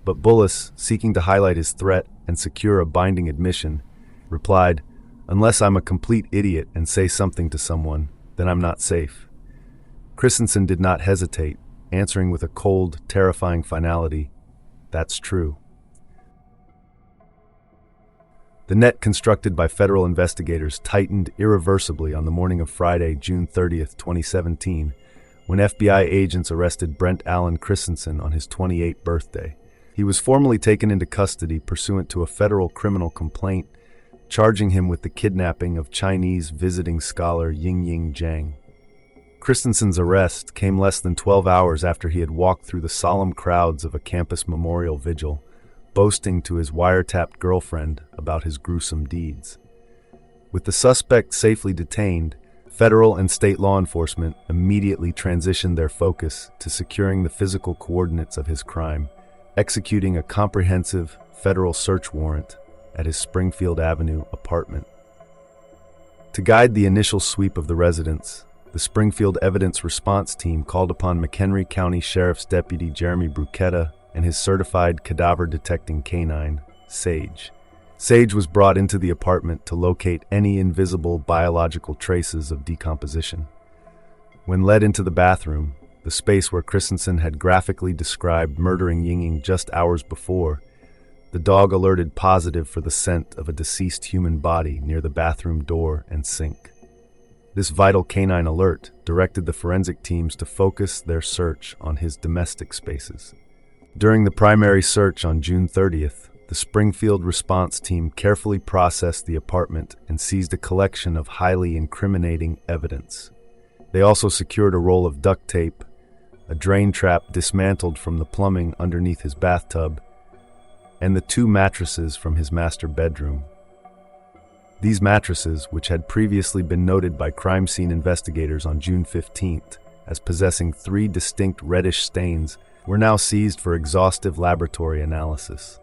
But Bullis, seeking to highlight his threat and secure a binding admission, replied, "Unless I'm a complete idiot and say something to someone, then I'm not safe." Christensen did not hesitate, answering with a cold, terrifying finality, "That's true." The net constructed by federal investigators tightened irreversibly on the morning of Friday, June 30th, 2017, when FBI agents arrested Brent Allen Christensen on his 28th birthday. He was formally taken into custody pursuant to a federal criminal complaint, charging him with the kidnapping of Chinese visiting scholar Yingying Zhang. Christensen's arrest came less than 12 hours after he had walked through the solemn crowds of a campus memorial vigil, boasting to his wiretapped girlfriend about his gruesome deeds. With the suspect safely detained, federal and state law enforcement immediately transitioned their focus to securing the physical coordinates of his crime, executing a comprehensive federal search warrant at his Springfield Avenue apartment. To guide the initial sweep of the residence, the Springfield Evidence Response Team called upon McHenry County Sheriff's Deputy Jeremy Bruchetta and his certified cadaver-detecting canine, Sage. Sage was brought into the apartment to locate any invisible biological traces of decomposition. When led into the bathroom, the space where Christensen had graphically described murdering Yingying just hours before, the dog alerted positive for the scent of a deceased human body near the bathroom door and sink. This vital canine alert directed the forensic teams to focus their search on his domestic spaces. During the primary search on June 30th, the Springfield response team carefully processed the apartment and seized a collection of highly incriminating evidence. They also secured a roll of duct tape, a drain trap dismantled from the plumbing underneath his bathtub, and the 2 mattresses from his master bedroom. These mattresses, which had previously been noted by crime scene investigators on June 15th as possessing 3 distinct reddish stains, were now seized for exhaustive laboratory analysis.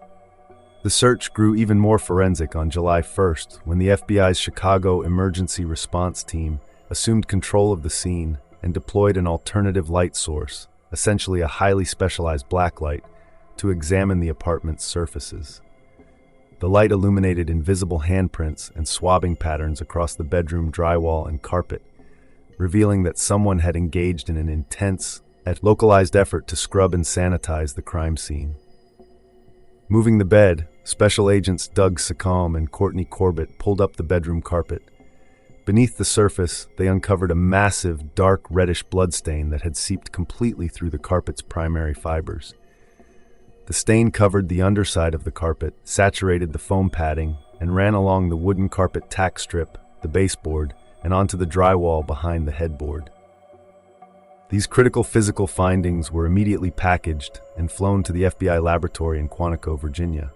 The search grew even more forensic on July 1st when the FBI's Chicago Emergency Response Team assumed control of the scene and deployed an alternative light source, essentially a highly specialized blacklight, to examine the apartment's surfaces. The light illuminated invisible handprints and swabbing patterns across the bedroom drywall and carpet, revealing that someone had engaged in an intense, localized effort to scrub and sanitize the crime scene. Moving the bed, Special Agents Doug Secombe and Courtney Corbett pulled up the bedroom carpet. Beneath the surface, they uncovered a massive, dark reddish bloodstain that had seeped completely through the carpet's primary fibers. The stain covered the underside of the carpet, saturated the foam padding, and ran along the wooden carpet tack strip, the baseboard, and onto the drywall behind the headboard. These critical physical findings were immediately packaged and flown to the FBI laboratory in Quantico, Virginia.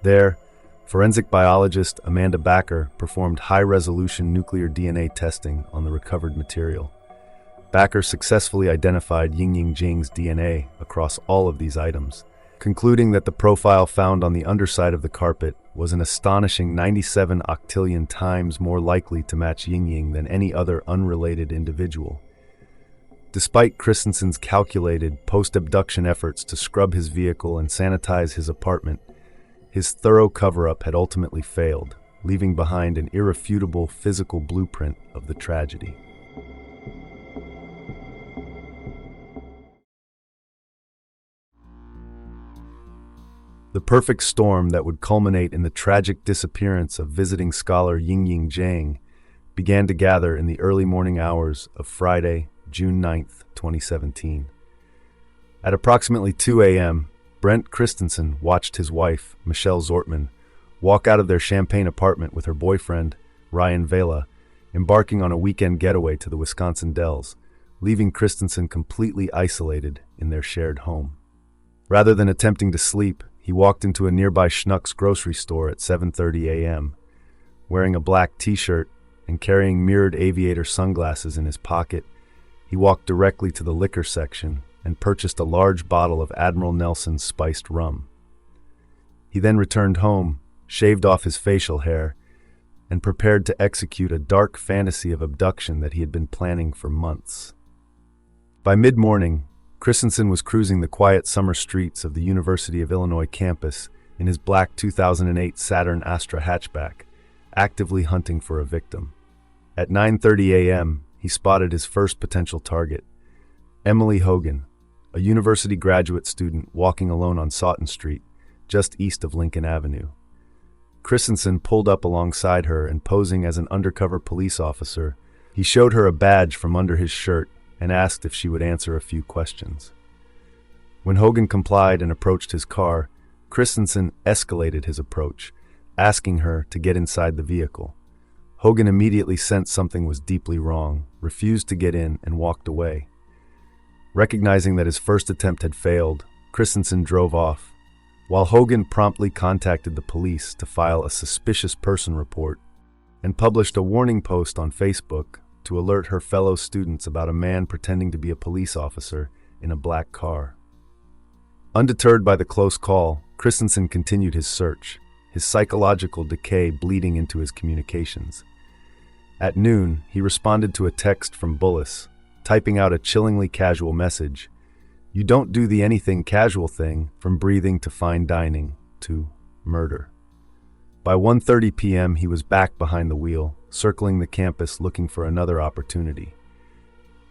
There, forensic biologist Amanda Backer performed high-resolution nuclear DNA testing on the recovered material. Backer successfully identified Yingying Zhang's DNA across all of these items, concluding that the profile found on the underside of the carpet was an astonishing 97 octillion times more likely to match Yingying than any other unrelated individual. Despite Christensen's calculated post-abduction efforts to scrub his vehicle and sanitize his apartment, his thorough cover-up had ultimately failed, leaving behind an irrefutable physical blueprint of the tragedy. The perfect storm that would culminate in the tragic disappearance of visiting scholar Yingying Zhang began to gather in the early morning hours of Friday, June 9, 2017. At approximately 2 a.m., Brent Christensen watched his wife, Michelle Zortman, walk out of their Champaign apartment with her boyfriend, Ryan Vela, embarking on a weekend getaway to the Wisconsin Dells, leaving Christensen completely isolated in their shared home. Rather than attempting to sleep, he walked into a nearby Schnucks grocery store at 7:30 a.m. Wearing a black t-shirt and carrying mirrored aviator sunglasses in his pocket, he walked directly to the liquor section and purchased a large bottle of Admiral Nelson's spiced rum. He then returned home, shaved off his facial hair, and prepared to execute a dark fantasy of abduction that he had been planning for months. By mid-morning, Christensen was cruising the quiet summer streets of the University of Illinois campus in his black 2008 Saturn Astra hatchback, actively hunting for a victim. At 9:30 a.m., he spotted his first potential target, Emily Hogan, a university graduate student walking alone on Sawton Street, just east of Lincoln Avenue. Christensen pulled up alongside her and, posing as an undercover police officer, he showed her a badge from under his shirt and asked if she would answer a few questions. When Hogan complied and approached his car, Christensen escalated his approach, asking her to get inside the vehicle. Hogan immediately sensed something was deeply wrong, refused to get in, and walked away. Recognizing that his first attempt had failed, Christensen drove off, while Hogan promptly contacted the police to file a suspicious person report and published a warning post on Facebook to alert her fellow students about a man pretending to be a police officer in a black car. Undeterred by the close call, Christensen continued his search, his psychological decay bleeding into his communications. At noon, he responded to a text from Bullis, typing out a chillingly casual message: "You don't do the anything casual thing from breathing to fine dining to murder." By 1:30 p.m., he was back behind the wheel, circling the campus looking for another opportunity.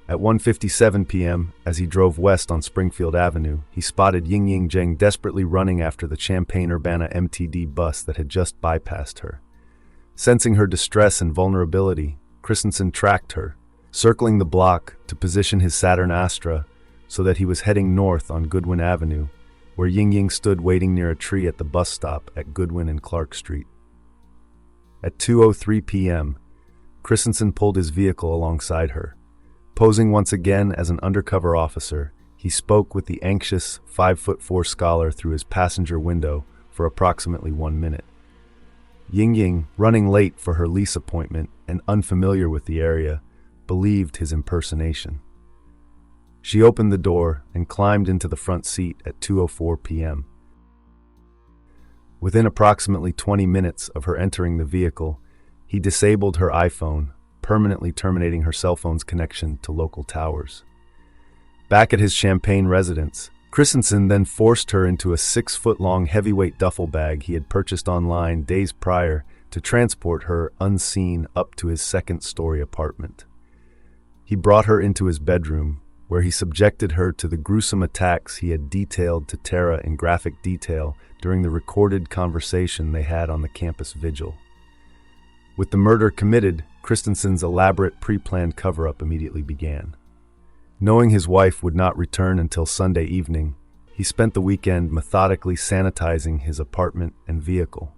At 1:57 p.m., as he drove west on Springfield Avenue, he spotted Yingying Zhang desperately running after the Champaign Urbana MTD bus that had just bypassed her. Sensing her distress and vulnerability, Christensen tracked her, circling the block to position his Saturn Astra so that he was heading north on Goodwin Avenue, where Yingying stood waiting near a tree at the bus stop at Goodwin and Clark Street. At 2:03 p.m., Christensen pulled his vehicle alongside her. Posing once again as an undercover officer, he spoke with the anxious 5'4" scholar through his passenger window for approximately 1 minute. Yingying, running late for her lease appointment and unfamiliar with the area, believed his impersonation. She opened the door and climbed into the front seat at 2:04 p.m. Within approximately 20 minutes of her entering the vehicle, he disabled her iPhone, permanently terminating her cell phone's connection to local towers. Back at his Champaign residence, Christensen then forced her into a 6-foot-long heavyweight duffel bag he had purchased online days prior to transport her unseen up to his second-story apartment. He brought her into his bedroom, where he subjected her to the gruesome attacks he had detailed to Tara in graphic detail during the recorded conversation they had on the campus vigil. With the murder committed, Christensen's elaborate pre-planned cover-up immediately began. Knowing his wife would not return until Sunday evening, he spent the weekend methodically sanitizing his apartment and vehicle.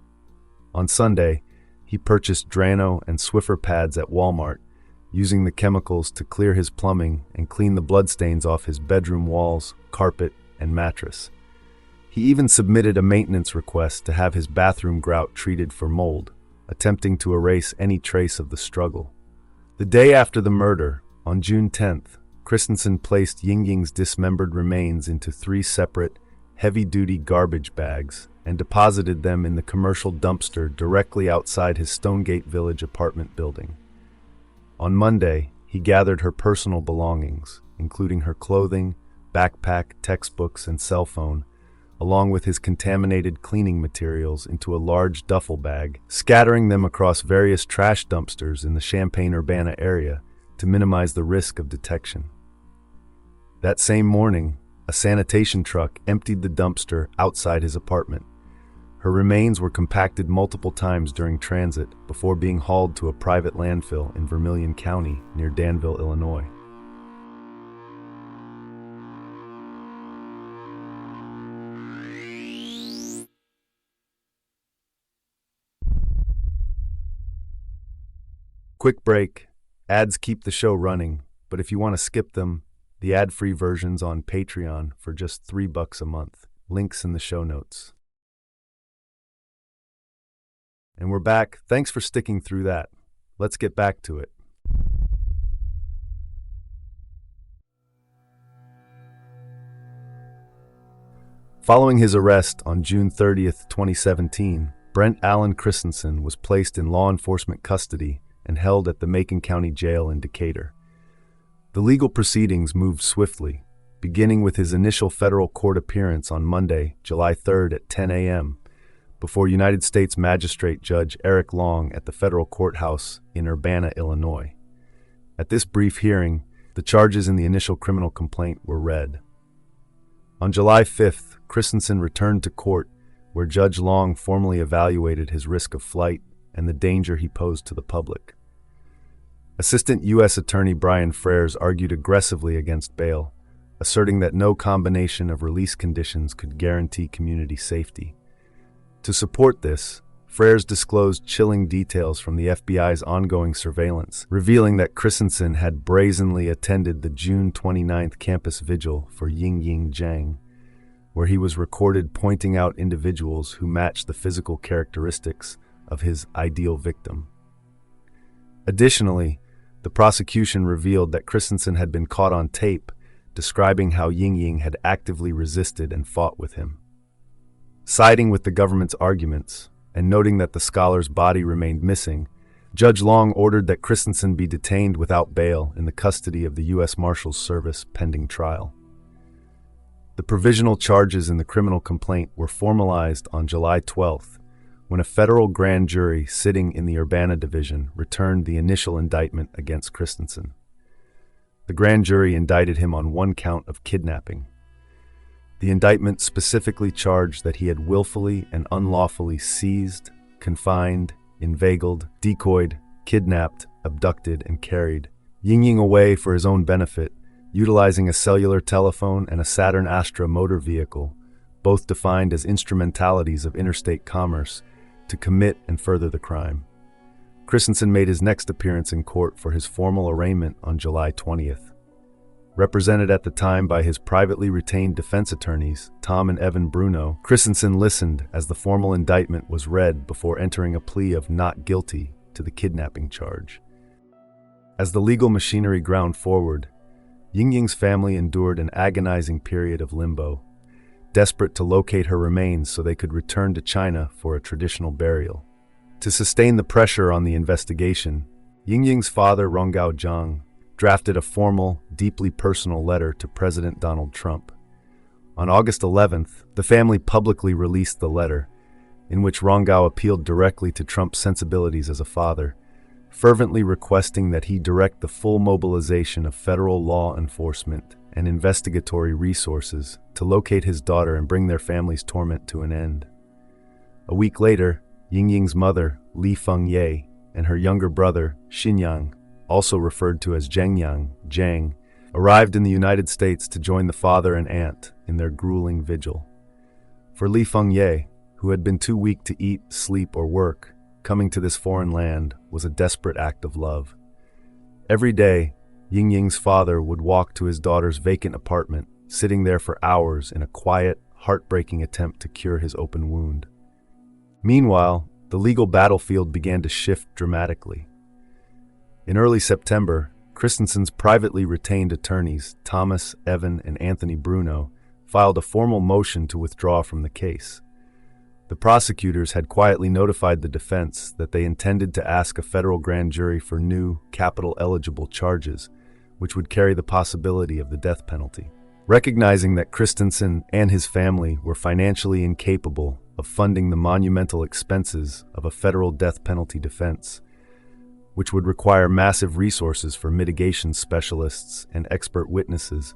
On Sunday, he purchased Drano and Swiffer pads at Walmart, using the chemicals to clear his plumbing and clean the bloodstains off his bedroom walls, carpet, and mattress. He even submitted a maintenance request to have his bathroom grout treated for mold, attempting to erase any trace of the struggle. The day after the murder, on June 10th, Christensen placed Yingying's dismembered remains into 3 separate, heavy-duty garbage bags and deposited them in the commercial dumpster directly outside his Stonegate Village apartment building. On Monday, he gathered her personal belongings, including her clothing, backpack, textbooks, and cell phone, along with his contaminated cleaning materials into a large duffel bag, scattering them across various trash dumpsters in the Champaign-Urbana area to minimize the risk of detection. That same morning, a sanitation truck emptied the dumpster outside his apartment. Her remains were compacted multiple times during transit before being hauled to a private landfill in Vermilion County near Danville, Illinois. Quick break. Ads keep the show running, but if you want to skip them, the ad-free version's on Patreon for just $3 a month. Links in the show notes. And we're back. Thanks for sticking through that. Let's get back to it. Following his arrest on June 30th, 2017, Brent Allen Christensen was placed in law enforcement custody and held at the Macon County Jail in Decatur. The legal proceedings moved swiftly, beginning with his initial federal court appearance on Monday, July 3rd at 10 a.m., before United States Magistrate Judge Eric Long at the federal courthouse in Urbana, Illinois. At this brief hearing, the charges in the initial criminal complaint were read. On July 5th, Christensen returned to court, where Judge Long formally evaluated his risk of flight and the danger he posed to the public. Assistant U.S. Attorney Brian Frères argued aggressively against bail, asserting that no combination of release conditions could guarantee community safety. To support this, Frères disclosed chilling details from the FBI's ongoing surveillance, revealing that Christensen had brazenly attended the June 29th campus vigil for Yingying Zhang, where he was recorded pointing out individuals who matched the physical characteristics of his ideal victim. Additionally, the prosecution revealed that Christensen had been caught on tape describing how Yingying had actively resisted and fought with him. Siding with the government's arguments and noting that the scholar's body remained missing, Judge Long ordered that Christensen be detained without bail in the custody of the U.S. Marshals Service pending trial. The provisional charges in the criminal complaint were formalized on July 12th, when a federal grand jury sitting in the Urbana Division returned the initial indictment against Christensen. The grand jury indicted him on 1 count of kidnapping. The indictment specifically charged that he had willfully and unlawfully seized, confined, inveigled, decoyed, kidnapped, abducted, and carried Yingying away for his own benefit, utilizing a cellular telephone and a Saturn Astra motor vehicle, both defined as instrumentalities of interstate commerce, to commit and further the crime. Christensen made his next appearance in court for his formal arraignment on July 20th. Represented at the time by his privately retained defense attorneys, Tom and Evan Bruno, Christensen listened as the formal indictment was read before entering a plea of not guilty to the kidnapping charge. As the legal machinery ground forward, Yingying's family endured an agonizing period of limbo, desperate to locate her remains so they could return to China for a traditional burial. To sustain the pressure on the investigation, Yingying's father, Rongao Zhang, drafted a formal, deeply personal letter to President Donald Trump. On August 11th, the family publicly released the letter, in which Rongao appealed directly to Trump's sensibilities as a father, fervently requesting that he direct the full mobilization of federal law enforcement and investigatory resources to locate his daughter and bring their family's torment to an end. A week later, Yingying's mother, Li Fengye, and her younger brother, Xinyang, also referred to as Zhang, arrived in the United States to join the father and aunt in their grueling vigil. For Li Fengye, who had been too weak to eat, sleep, or work, coming to this foreign land was a desperate act of love. Every day, Yingying's father would walk to his daughter's vacant apartment, sitting there for hours in a quiet, heartbreaking attempt to cure his open wound. Meanwhile, the legal battlefield began to shift dramatically. In early September, Christensen's privately retained attorneys, Thomas, Evan, and Anthony Bruno, filed a formal motion to withdraw from the case. The prosecutors had quietly notified the defense that they intended to ask a federal grand jury for new, capital-eligible charges, which would carry the possibility of the death penalty. Recognizing that Christensen and his family were financially incapable of funding the monumental expenses of a federal death penalty defense, which would require massive resources for mitigation specialists and expert witnesses,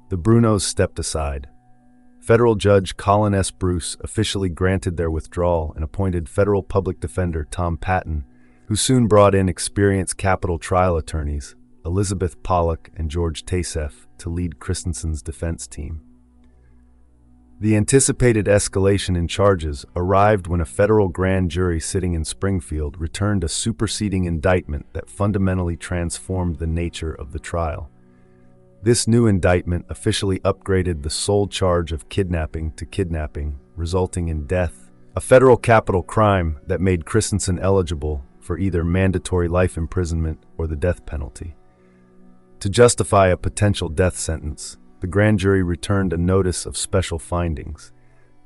the Brunos stepped aside. Federal Judge Colin S. Bruce officially granted their withdrawal and appointed federal public defender Tom Patton, who soon brought in experienced capital trial attorneys, Elizabeth Pollock and George Tasef, to lead Christensen's defense team. The anticipated escalation in charges arrived when a federal grand jury sitting in Springfield returned a superseding indictment that fundamentally transformed the nature of the trial. This new indictment officially upgraded the sole charge of kidnapping to kidnapping, resulting in death, a federal capital crime that made Christensen eligible for either mandatory life imprisonment or the death penalty. To justify a potential death sentence, the grand jury returned a notice of special findings.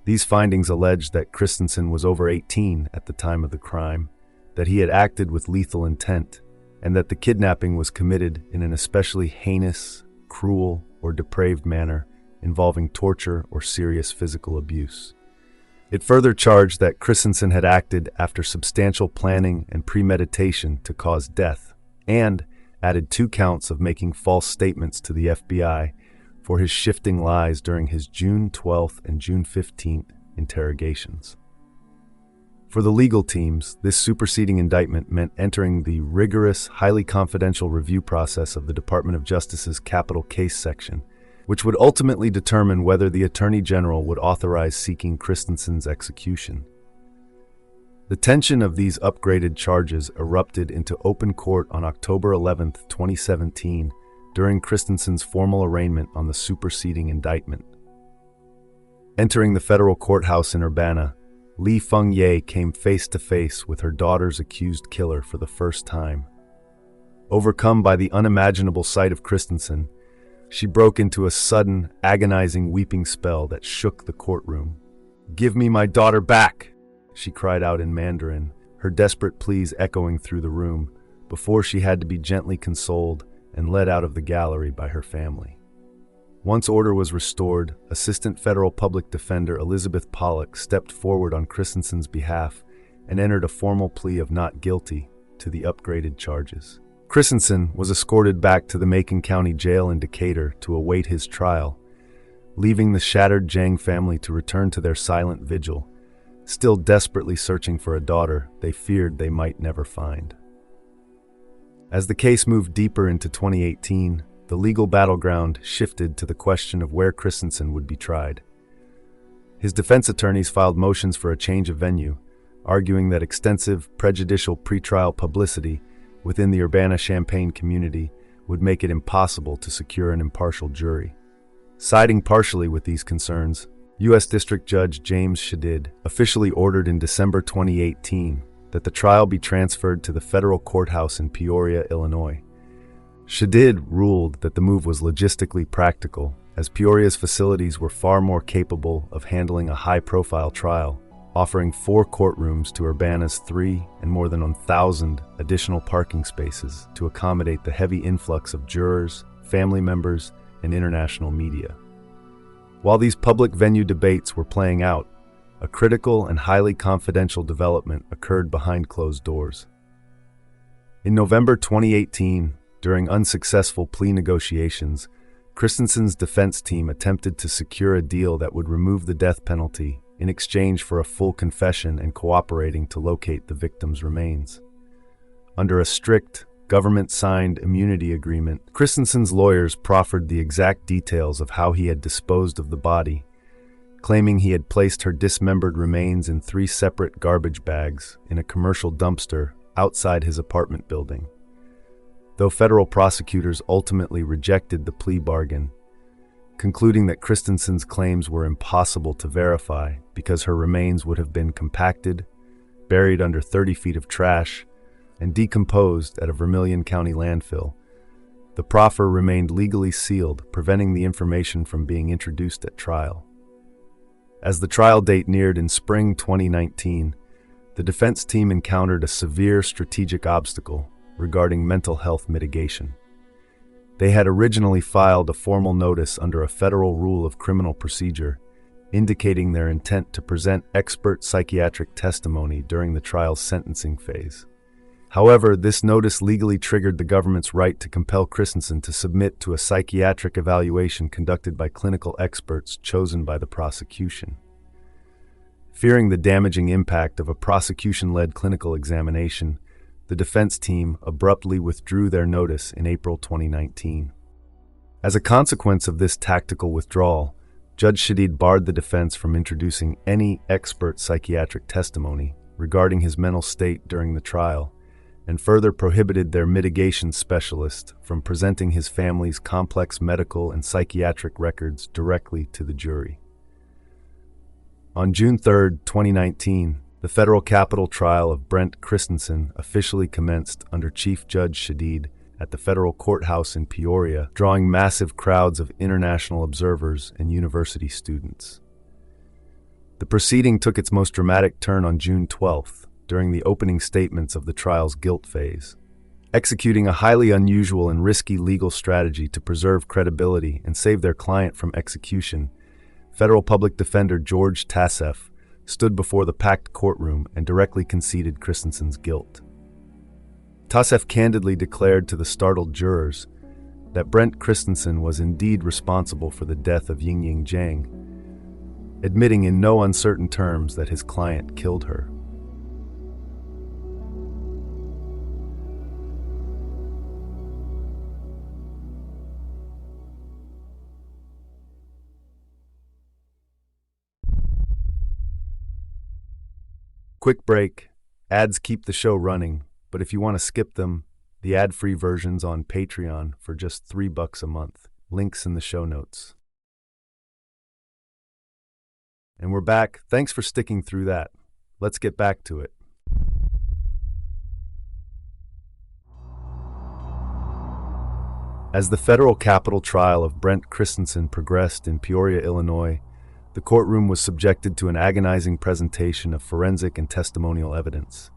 These findings alleged that Christensen was over 18 at the time of the crime, that he had acted with lethal intent, and that the kidnapping was committed in an especially heinous, cruel, or depraved manner involving torture or serious physical abuse. It further charged that Christensen had acted after substantial planning and premeditation to cause death, and added 2 counts of making false statements to the FBI for his shifting lies during his June 12th and June 15th interrogations. For the legal teams, this superseding indictment meant entering the rigorous, highly confidential review process of the Department of Justice's capital case section, which would ultimately determine whether the Attorney General would authorize seeking Christensen's execution. The tension of these upgraded charges erupted into open court on October 11, 2017, during Christensen's formal arraignment on the superseding indictment. Entering the federal courthouse in Urbana, Li Fengye came face to face with her daughter's accused killer for the first time. Overcome by the unimaginable sight of Christensen, she broke into a sudden, agonizing weeping spell that shook the courtroom. "Give me my daughter back!" she cried out in Mandarin, her desperate pleas echoing through the room, before she had to be gently consoled and led out of the gallery by her family. Once order was restored, Assistant Federal Public Defender Elizabeth Pollock stepped forward on Christensen's behalf and entered a formal plea of not guilty to the upgraded charges. Christensen was escorted back to the Macon County Jail in Decatur to await his trial, leaving the shattered Zhang family to return to their silent vigil, still desperately searching for a daughter they feared they might never find. As the case moved deeper into 2018, the legal battleground shifted to the question of where Christensen would be tried. His defense attorneys filed motions for a change of venue, arguing that extensive, prejudicial pretrial publicity within the Urbana-Champaign community would make it impossible to secure an impartial jury. Siding partially with these concerns, U.S. District Judge James Shadid officially ordered in December 2018 that the trial be transferred to the federal courthouse in Peoria, Illinois. Shadid ruled that the move was logistically practical, as Peoria's facilities were far more capable of handling a high-profile trial, offering 4 courtrooms to Urbana's 3 and more than 1,000 additional parking spaces to accommodate the heavy influx of jurors, family members, and international media. While these public venue debates were playing out, a critical and highly confidential development occurred behind closed doors. In November 2018, during unsuccessful plea negotiations, Christensen's defense team attempted to secure a deal that would remove the death penalty in exchange for a full confession and cooperating to locate the victim's remains. Under a strict, government-signed immunity agreement, Christensen's lawyers proffered the exact details of how he had disposed of the body, claiming he had placed her dismembered remains in 3 separate garbage bags in a commercial dumpster outside his apartment building. though federal prosecutors ultimately rejected the plea bargain, concluding that Christensen's claims were impossible to verify because her remains would have been compacted, buried under 30 feet of trash, and decomposed at a Vermilion County landfill. The proffer remained legally sealed, preventing the information from being introduced at trial. As the trial date neared in spring 2019, the defense team encountered a severe strategic obstacle regarding mental health mitigation. They had originally filed a formal notice under a federal rule of criminal procedure, indicating their intent to present expert psychiatric testimony during the trial's sentencing phase. However, this notice legally triggered the government's right to compel Christensen to submit to a psychiatric evaluation conducted by clinical experts chosen by the prosecution. Fearing the damaging impact of a prosecution-led clinical examination, the defense team abruptly withdrew their notice in April 2019. As a consequence of this tactical withdrawal, Judge Shadid barred the defense from introducing any expert psychiatric testimony regarding his mental state during the trial, and further prohibited their mitigation specialist from presenting his family's complex medical and psychiatric records directly to the jury. On June 3, 2019, the federal capital trial of Brent Christensen officially commenced under Chief Judge Shadid at the federal courthouse in Peoria, drawing massive crowds of international observers and university students. The proceeding took its most dramatic turn on June 12th, during the opening statements of the trial's guilt phase. Executing a highly unusual and risky legal strategy to preserve credibility and save their client from execution, federal public defender George Tassef stood before the packed courtroom and directly conceded Christensen's guilt. Tassef candidly declared to the startled jurors that Brent Christensen was indeed responsible for the death of Yingying Zhang, admitting in no uncertain terms that his client killed her. Quick break. Ads keep the show running, but if you want to skip them, the ad-free version's on Patreon for just $3 a month. Links in the show notes. And we're back. Thanks for sticking through that. Let's get back to it. As the federal capital trial of Brent Christensen progressed in Peoria, Illinois, the courtroom was subjected to an agonizing presentation of forensic and testimonial evidence.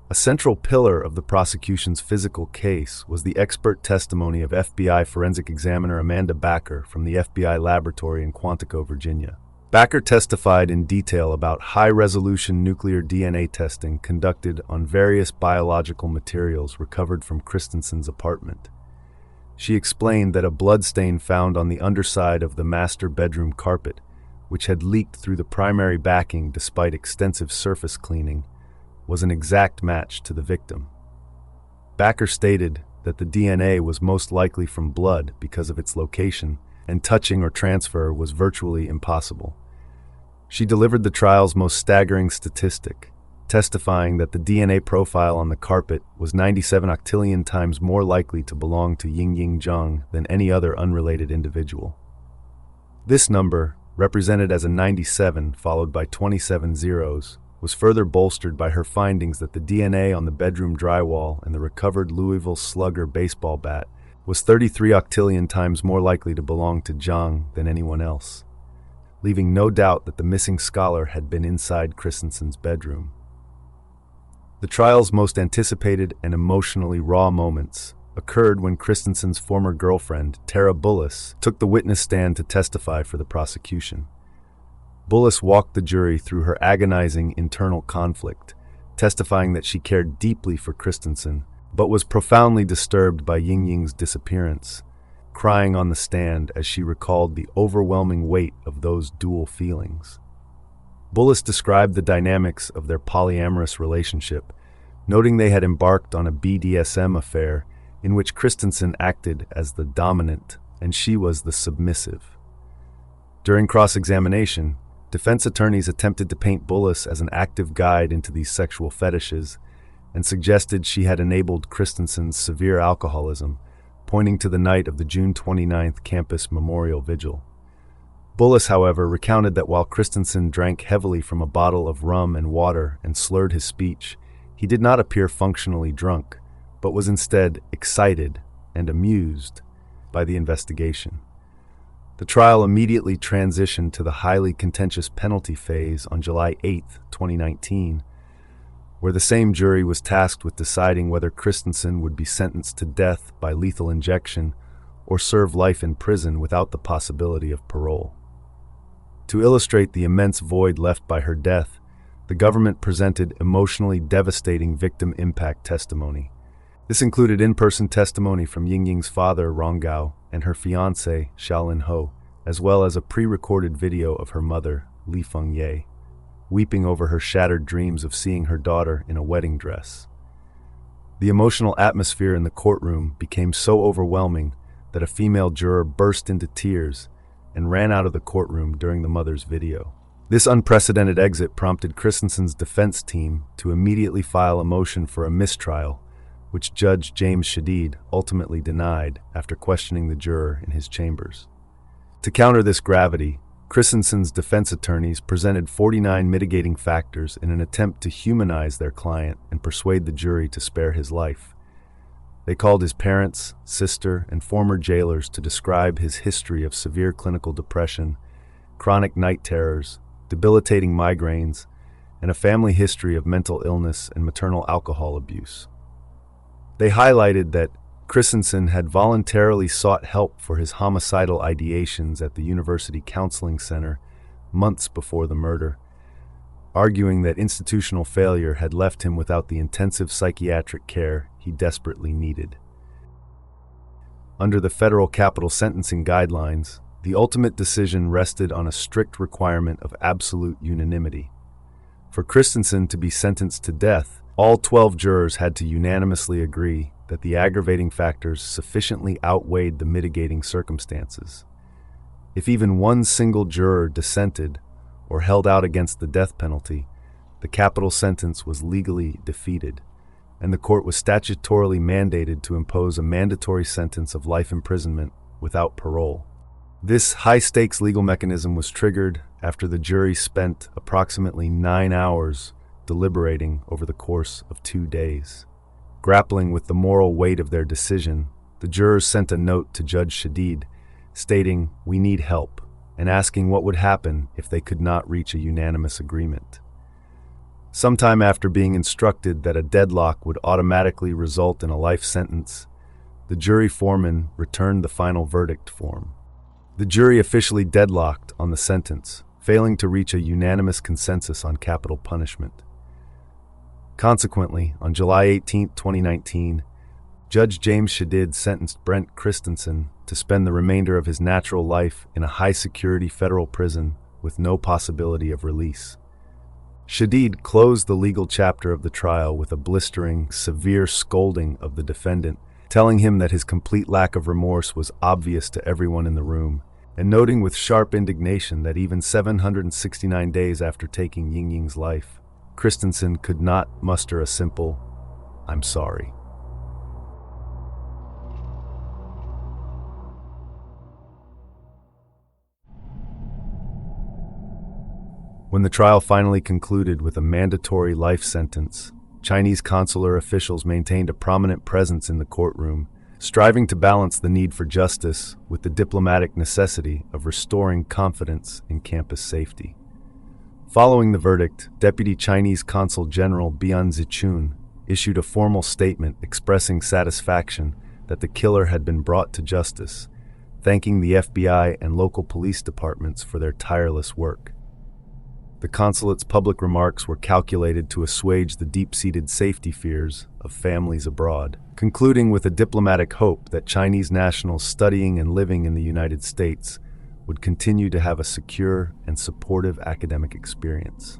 A central pillar of the prosecution's physical case was the expert testimony of FBI forensic examiner Amanda Backer from the FBI laboratory in Quantico, Virginia. Backer testified in detail about high-resolution nuclear DNA testing conducted on various biological materials recovered from Christensen's apartment. She explained that a bloodstain found on the underside of the master bedroom carpet, which had leaked through the primary backing despite extensive surface cleaning, was an exact match to the victim. Backer stated that the DNA was most likely from blood because of its location, and touching or transfer was virtually impossible. She delivered the trial's most staggering statistic, testifying that the DNA profile on the carpet was 97 octillion times more likely to belong to Yingying Zhang than any other unrelated individual. This number, represented as a 97 followed by 27 zeros, was further bolstered by her findings that the DNA on the bedroom drywall and the recovered Louisville Slugger baseball bat was 33 octillion times more likely to belong to Zhang than anyone else, leaving no doubt that the missing scholar had been inside Christensen's bedroom. The trial's most anticipated and emotionally raw moments occurred when Christensen's former girlfriend, Tara Bullis, took the witness stand to testify for the prosecution. Bullis walked the jury through her agonizing internal conflict, testifying that she cared deeply for Christensen, but was profoundly disturbed by Yingying's disappearance, crying on the stand as she recalled the overwhelming weight of those dual feelings. Bullis described the dynamics of their polyamorous relationship, noting they had embarked on a BDSM affair in which Christensen acted as the dominant and she was the submissive. During cross-examination, defense attorneys attempted to paint Bullis as an active guide into these sexual fetishes and suggested she had enabled Christensen's severe alcoholism, pointing to the night of the June 29th campus memorial vigil. Bullis, however, recounted that while Christensen drank heavily from a bottle of rum and water and slurred his speech, he did not appear functionally drunk, but was instead excited and amused by the investigation. The trial immediately transitioned to the highly contentious penalty phase on July 8, 2019, where the same jury was tasked with deciding whether Christensen would be sentenced to death by lethal injection or serve life in prison without the possibility of parole. To illustrate the immense void left by her death, the government presented emotionally devastating victim impact testimony. This included in-person testimony from Yingying's father, Rongao, and her fiancé, Xiaolin Ho, as well as a pre-recorded video of her mother, Li Fengye, weeping over her shattered dreams of seeing her daughter in a wedding dress. The emotional atmosphere in the courtroom became so overwhelming that a female juror burst into tears and ran out of the courtroom during the mother's video. This unprecedented exit prompted Christensen's defense team to immediately file a motion for a mistrial, which Judge James Shadid ultimately denied after questioning the juror in his chambers. To counter this gravity, Christensen's defense attorneys presented 49 mitigating factors in an attempt to humanize their client and persuade the jury to spare his life. They called his parents, sister, and former jailers to describe his history of severe clinical depression, chronic night terrors, debilitating migraines, and a family history of mental illness and maternal alcohol abuse. They highlighted that Christensen had voluntarily sought help for his homicidal ideations at the University Counseling Center months before the murder, arguing that institutional failure had left him without the intensive psychiatric care he desperately needed. Under the federal capital sentencing guidelines, the ultimate decision rested on a strict requirement of absolute unanimity. For Christensen to be sentenced to death, all 12 jurors had to unanimously agree that the aggravating factors sufficiently outweighed the mitigating circumstances. If even one single juror dissented or held out against the death penalty, the capital sentence was legally defeated, and the court was statutorily mandated to impose a mandatory sentence of life imprisonment without parole. This high-stakes legal mechanism was triggered after the jury spent approximately 9 hours deliberating over the course of 2 days. Grappling with the moral weight of their decision, the jurors sent a note to Judge Shadid stating, "We need help," and asking what would happen if they could not reach a unanimous agreement. Sometime after being instructed that a deadlock would automatically result in a life sentence, the jury foreman returned the final verdict form. The jury officially deadlocked on the sentence, failing to reach a unanimous consensus on capital punishment. Consequently, on July 18, 2019, Judge James Shadid sentenced Brent Christensen to spend the remainder of his natural life in a high-security federal prison with no possibility of release. Shadid closed the legal chapter of the trial with a blistering, severe scolding of the defendant, telling him that his complete lack of remorse was obvious to everyone in the room, and noting with sharp indignation that even 769 days after taking Yingying's life, Christensen could not muster a simple, "I'm sorry." When the trial finally concluded with a mandatory life sentence, Chinese consular officials maintained a prominent presence in the courtroom, striving to balance the need for justice with the diplomatic necessity of restoring confidence in campus safety. Following the verdict, Deputy Chinese Consul General Bian Zichun issued a formal statement expressing satisfaction that the killer had been brought to justice, thanking the FBI and local police departments for their tireless work. The consulate's public remarks were calculated to assuage the deep-seated safety fears of families abroad, concluding with a diplomatic hope that Chinese nationals studying and living in the United States would continue to have a secure and supportive academic experience.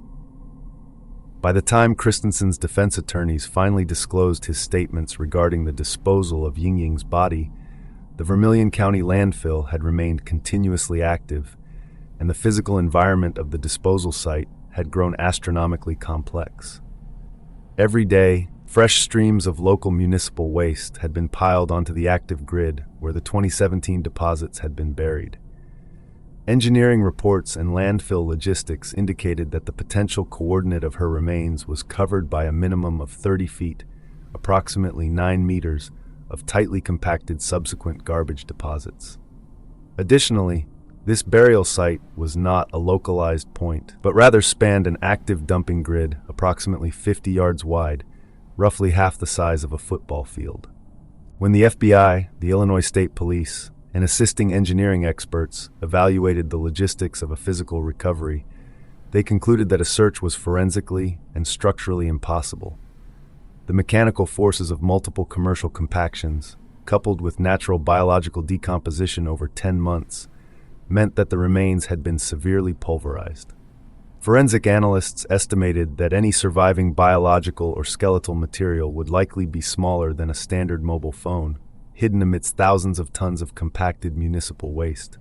By the time Christensen's defense attorneys finally disclosed his statements regarding the disposal of Yingying's body, the Vermilion County landfill had remained continuously active, and the physical environment of the disposal site had grown astronomically complex. Every day, Fresh streams of local municipal waste had been piled onto the active grid where the 2017 deposits had been buried. Engineering reports and landfill logistics indicated that the potential coordinate of her remains was covered by a minimum of 30 feet, approximately 9 meters, of tightly compacted subsequent garbage deposits. Additionally, this burial site was not a localized point, but rather spanned an active dumping grid approximately 50 yards wide, roughly half the size of a football field. When the FBI, the Illinois State Police, and assisting engineering experts evaluated the logistics of a physical recovery, they concluded that a search was forensically and structurally impossible. The mechanical forces of multiple commercial compactions, coupled with natural biological decomposition over 10 months, meant that the remains had been severely pulverized. Forensic analysts estimated that any surviving biological or skeletal material would likely be smaller than a standard mobile phone, hidden amidst thousands of tons of compacted municipal waste.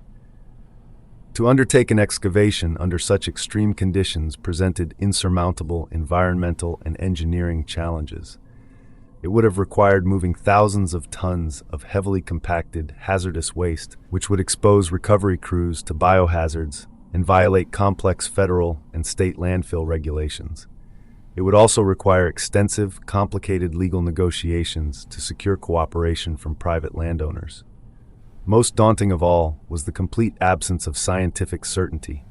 To undertake an excavation under such extreme conditions presented insurmountable environmental and engineering challenges. It would have required moving thousands of tons of heavily compacted, hazardous waste, which would expose recovery crews to biohazards and violate complex federal and state landfill regulations. It would also require extensive, complicated legal negotiations to secure cooperation from private landowners. Most daunting of all was the complete absence of scientific certainty.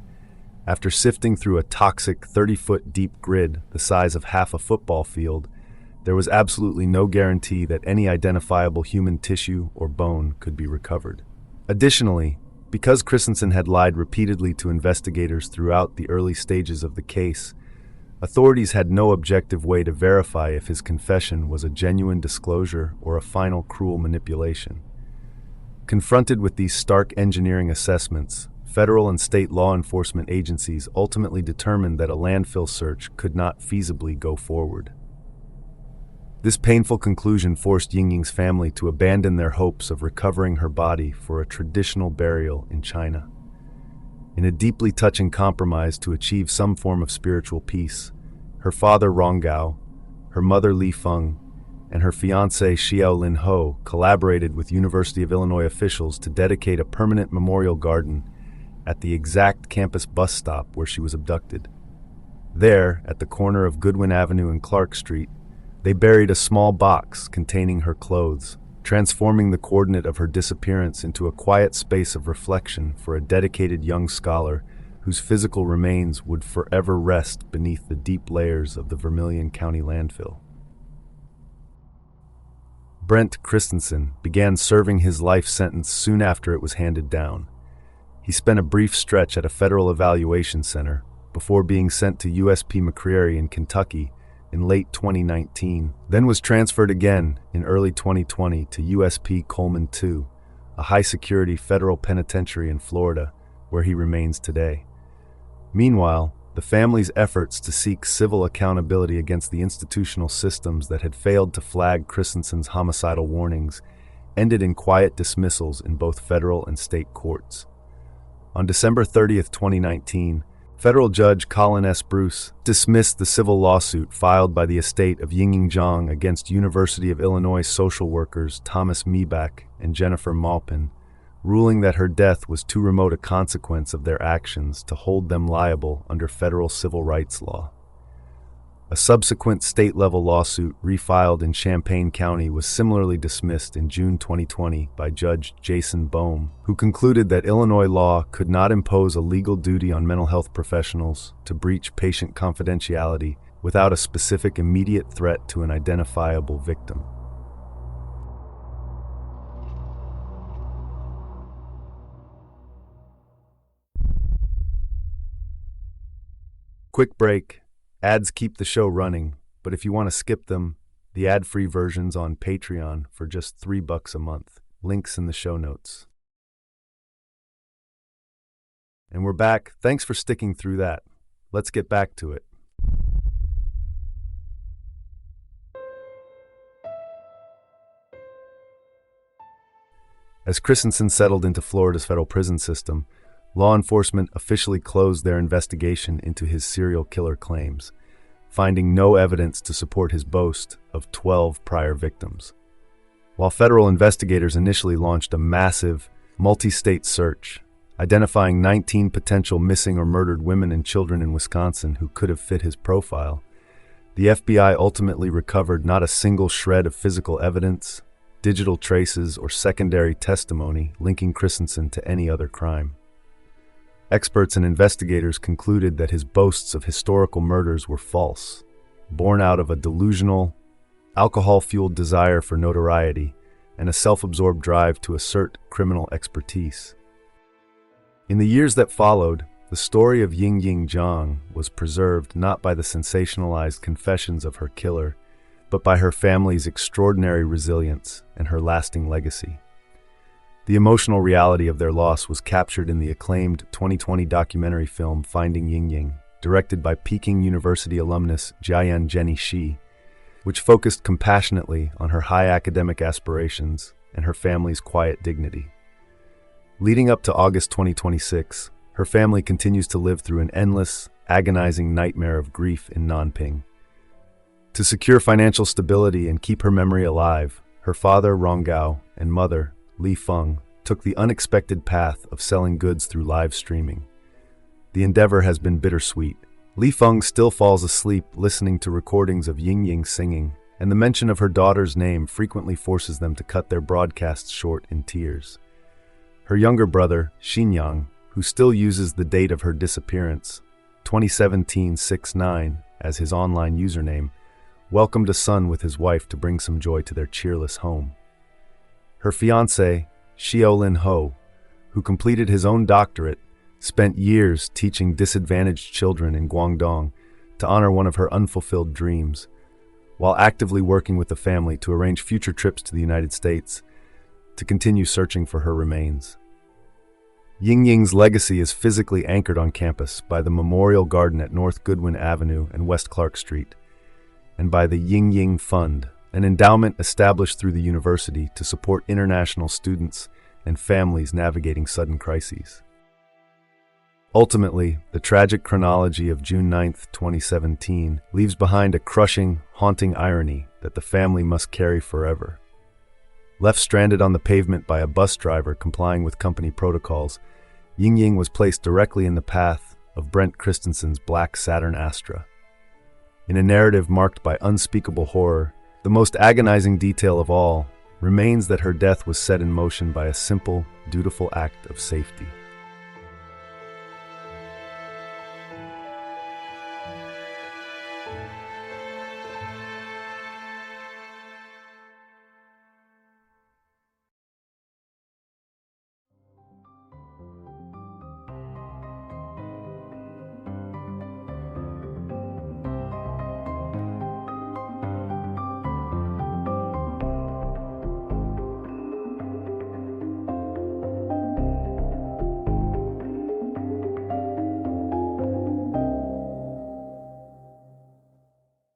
After sifting through a toxic 30-foot deep grid the size of half a football field, there was absolutely no guarantee that any identifiable human tissue or bone could be recovered. Additionally, because Christensen had lied repeatedly to investigators throughout the early stages of the case, authorities had no objective way to verify if his confession was a genuine disclosure or a final cruel manipulation. Confronted with these stark engineering assessments, federal and state law enforcement agencies ultimately determined that a landfill search could not feasibly go forward. This painful conclusion forced Yingying's family to abandon their hopes of recovering her body for a traditional burial in China. In a deeply touching compromise to achieve some form of spiritual peace, her father Ronggao, her mother Li Feng, and her fiancé Xiao Lin Ho collaborated with University of Illinois officials to dedicate a permanent memorial garden at the exact campus bus stop where she was abducted. There, at the corner of Goodwin Avenue and Clark Street, they buried a small box containing her clothes, transforming the coordinate of her disappearance into a quiet space of reflection for a dedicated young scholar whose physical remains would forever rest beneath the deep layers of the Vermilion County landfill. Brent Christensen began serving his life sentence soon after it was handed down. He spent a brief stretch at a federal evaluation center before being sent to USP McCreary in Kentucky in late 2019, then was transferred again in early 2020 to USP Coleman II, a high-security federal penitentiary in Florida, where he remains today. Meanwhile, the family's efforts to seek civil accountability against the institutional systems that had failed to flag Christensen's homicidal warnings ended in quiet dismissals in both federal and state courts. On December 30, 2019, Federal Judge Colin S. Bruce dismissed the civil lawsuit filed by the estate of Yingying Zhang against University of Illinois social workers Thomas Meebach and Jennifer Maupin, ruling that her death was too remote a consequence of their actions to hold them liable under federal civil rights law. A subsequent state-level lawsuit refiled in Champaign County was similarly dismissed in June 2020 by Judge Jason Boehm, who concluded that Illinois law could not impose a legal duty on mental health professionals to breach patient confidentiality without a specific immediate threat to an identifiable victim. Quick break. Ads keep the show running, but if you want to skip them, the ad-free version's on Patreon for just $3 a month. Links in the show notes. And we're back. Thanks for sticking through that. Let's get back to it. As Christensen settled into Florida's federal prison system, law enforcement officially closed their investigation into his serial killer claims. finding no evidence to support his boast of 12 prior victims. While federal investigators initially launched a massive, multi-state search, identifying 19 potential missing or murdered women and children in Wisconsin who could have fit his profile, the FBI ultimately recovered not a single shred of physical evidence, digital traces, or secondary testimony linking Christensen to any other crime. Experts and investigators concluded that his boasts of historical murders were false, born out of a delusional, alcohol-fueled desire for notoriety and a self-absorbed drive to assert criminal expertise. In the years that followed, the story of Yingying Zhang was preserved not by the sensationalized confessions of her killer, but by her family's extraordinary resilience and her lasting legacy. The emotional reality of their loss was captured in the acclaimed 2020 documentary film Finding Yingying, directed by Peking University alumnus Jiayan Jenny Shi, which focused compassionately on her high academic aspirations and her family's quiet dignity. Leading up to August 2026, her family continues to live through an endless, agonizing nightmare of grief in Nanping. To secure financial stability and keep her memory alive, her father, Rongao, and mother, Li Feng, took the unexpected path of selling goods through live streaming. The endeavor has been bittersweet. Li Feng still falls asleep listening to recordings of Yingying singing, and the mention of her daughter's name frequently forces them to cut their broadcasts short in tears. Her younger brother, Xinyang, who still uses the date of her disappearance, 2017-6-9, as his online username, welcomed a son with his wife to bring some joy to their cheerless home. Her fiancé, Xiaolin Ho, who completed his own doctorate, spent years teaching disadvantaged children in Guangdong to honor one of her unfulfilled dreams, while actively working with the family to arrange future trips to the United States to continue searching for her remains. Yingying's legacy is physically anchored on campus by the Memorial Garden at North Goodwin Avenue and West Clark Street, and by the Yingying Fund, an endowment established through the university to support international students and families navigating sudden crises. Ultimately, the tragic chronology of June 9, 2017, leaves behind a crushing, haunting irony that the family must carry forever. Left stranded on the pavement by a bus driver complying with company protocols, Yingying was placed directly in the path of Brent Christensen's black Saturn Astra. In a narrative marked by unspeakable horror, the most agonizing detail of all remains that her death was set in motion by a simple, dutiful act of safety.